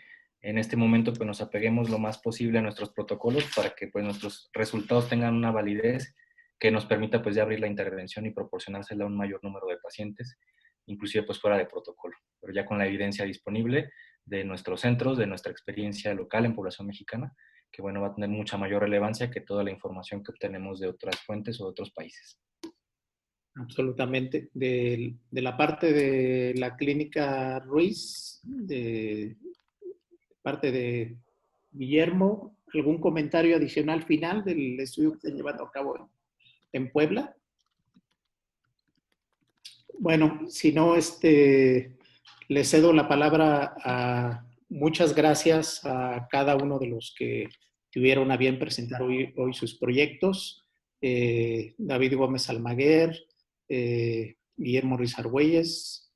en este momento pues, nos apeguemos lo más posible a nuestros protocolos para que pues, nuestros resultados tengan una validez que nos permita pues, ya abrir la intervención y proporcionársela a un mayor número de pacientes, inclusive pues, fuera de protocolo, pero ya con la evidencia disponible de nuestros centros, de nuestra experiencia local en población mexicana, que bueno, va a tener mucha mayor relevancia que toda la información que obtenemos de otras fuentes o de otros países. Absolutamente. De la parte de la clínica Ruiz, de parte de Guillermo, ¿algún comentario adicional final del estudio que están llevando a cabo en Puebla? Bueno, si no, le cedo la palabra a muchas gracias a cada uno de los que tuvieron a bien presentar hoy sus proyectos. David Gómez Almaguer, Guillermo Ruiz Argüelles,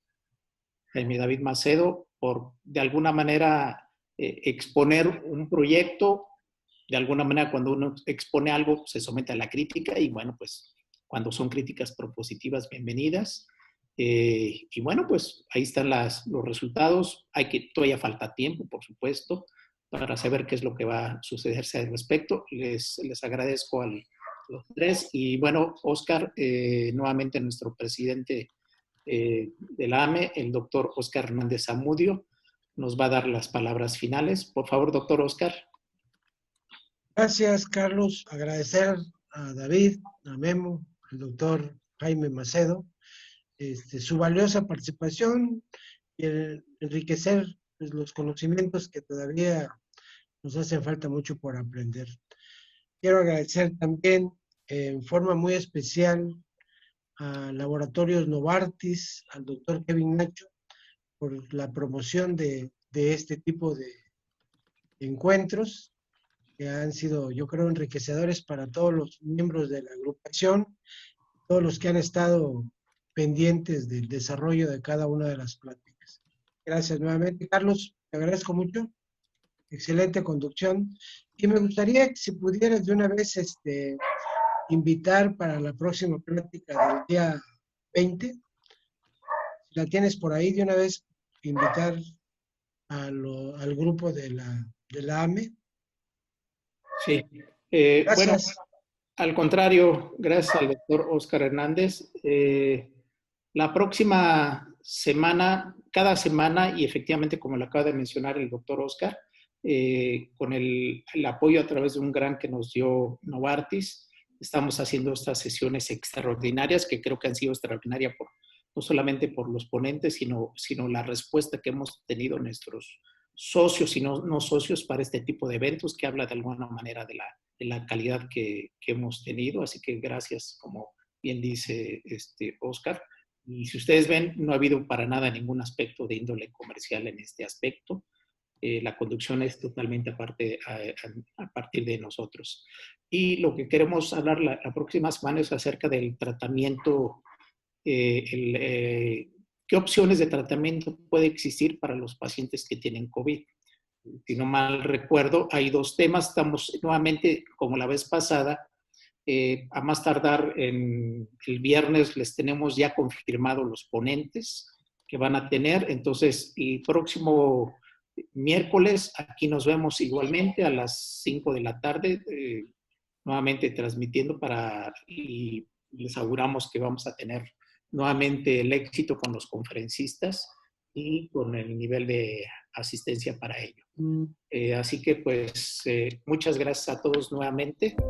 Jaime David Macedo, por de alguna manera exponer un proyecto. De alguna manera, cuando uno expone algo, se somete a la crítica y bueno, pues cuando son críticas propositivas, bienvenidas. Y bueno, pues ahí están los resultados. Todavía falta tiempo, por supuesto, para saber qué es lo que va a sucederse al respecto. Les agradezco a los tres. Y bueno, Óscar, nuevamente nuestro presidente de la AME, el doctor Óscar Hernández Zamudio, nos va a dar las palabras finales. Por favor, doctor Óscar. Gracias, Carlos. Agradecer a David, a Memo, al doctor Jaime Macedo, su valiosa participación y enriquecer pues, los conocimientos que todavía nos hacen falta mucho por aprender. Quiero agradecer también en forma muy especial a Laboratorios Novartis, al doctor Kevin Nacho, por la promoción de este tipo de encuentros que han sido, yo creo, enriquecedores para todos los miembros de la agrupación, todos los que han estado pendientes del desarrollo de cada una de las pláticas. Gracias nuevamente, Carlos, te agradezco mucho. Excelente conducción. Y me gustaría que si pudieras de una vez invitar para la próxima plática del día 20, si la tienes por ahí, de una vez invitar al grupo de la AME. Sí. Gracias. Bueno, al contrario, gracias al doctor Óscar Hernández. La próxima semana, cada semana, y efectivamente, como lo acaba de mencionar el doctor Óscar, con el apoyo a través de un grant que nos dio Novartis, estamos haciendo estas sesiones extraordinarias que creo que han sido extraordinarias no solamente por los ponentes, sino la respuesta que hemos tenido nuestros socios y no socios para este tipo de eventos, que habla de alguna manera de la calidad que hemos tenido. Así que gracias, como bien dice Óscar. Y si ustedes ven, no ha habido para nada ningún aspecto de índole comercial en este aspecto. La conducción es totalmente a partir de nosotros. Y lo que queremos hablar la próxima semana es acerca del tratamiento, qué opciones de tratamiento puede existir para los pacientes que tienen COVID. Si no mal recuerdo, hay dos temas. Estamos nuevamente, como la vez pasada, A más tardar el viernes les tenemos ya confirmados los ponentes que van a tener. Entonces, el próximo miércoles aquí nos vemos igualmente a las 5 de la tarde, nuevamente transmitiendo y les auguramos que vamos a tener nuevamente el éxito con los conferencistas y con el nivel de asistencia para ello. Así que pues muchas gracias a todos nuevamente.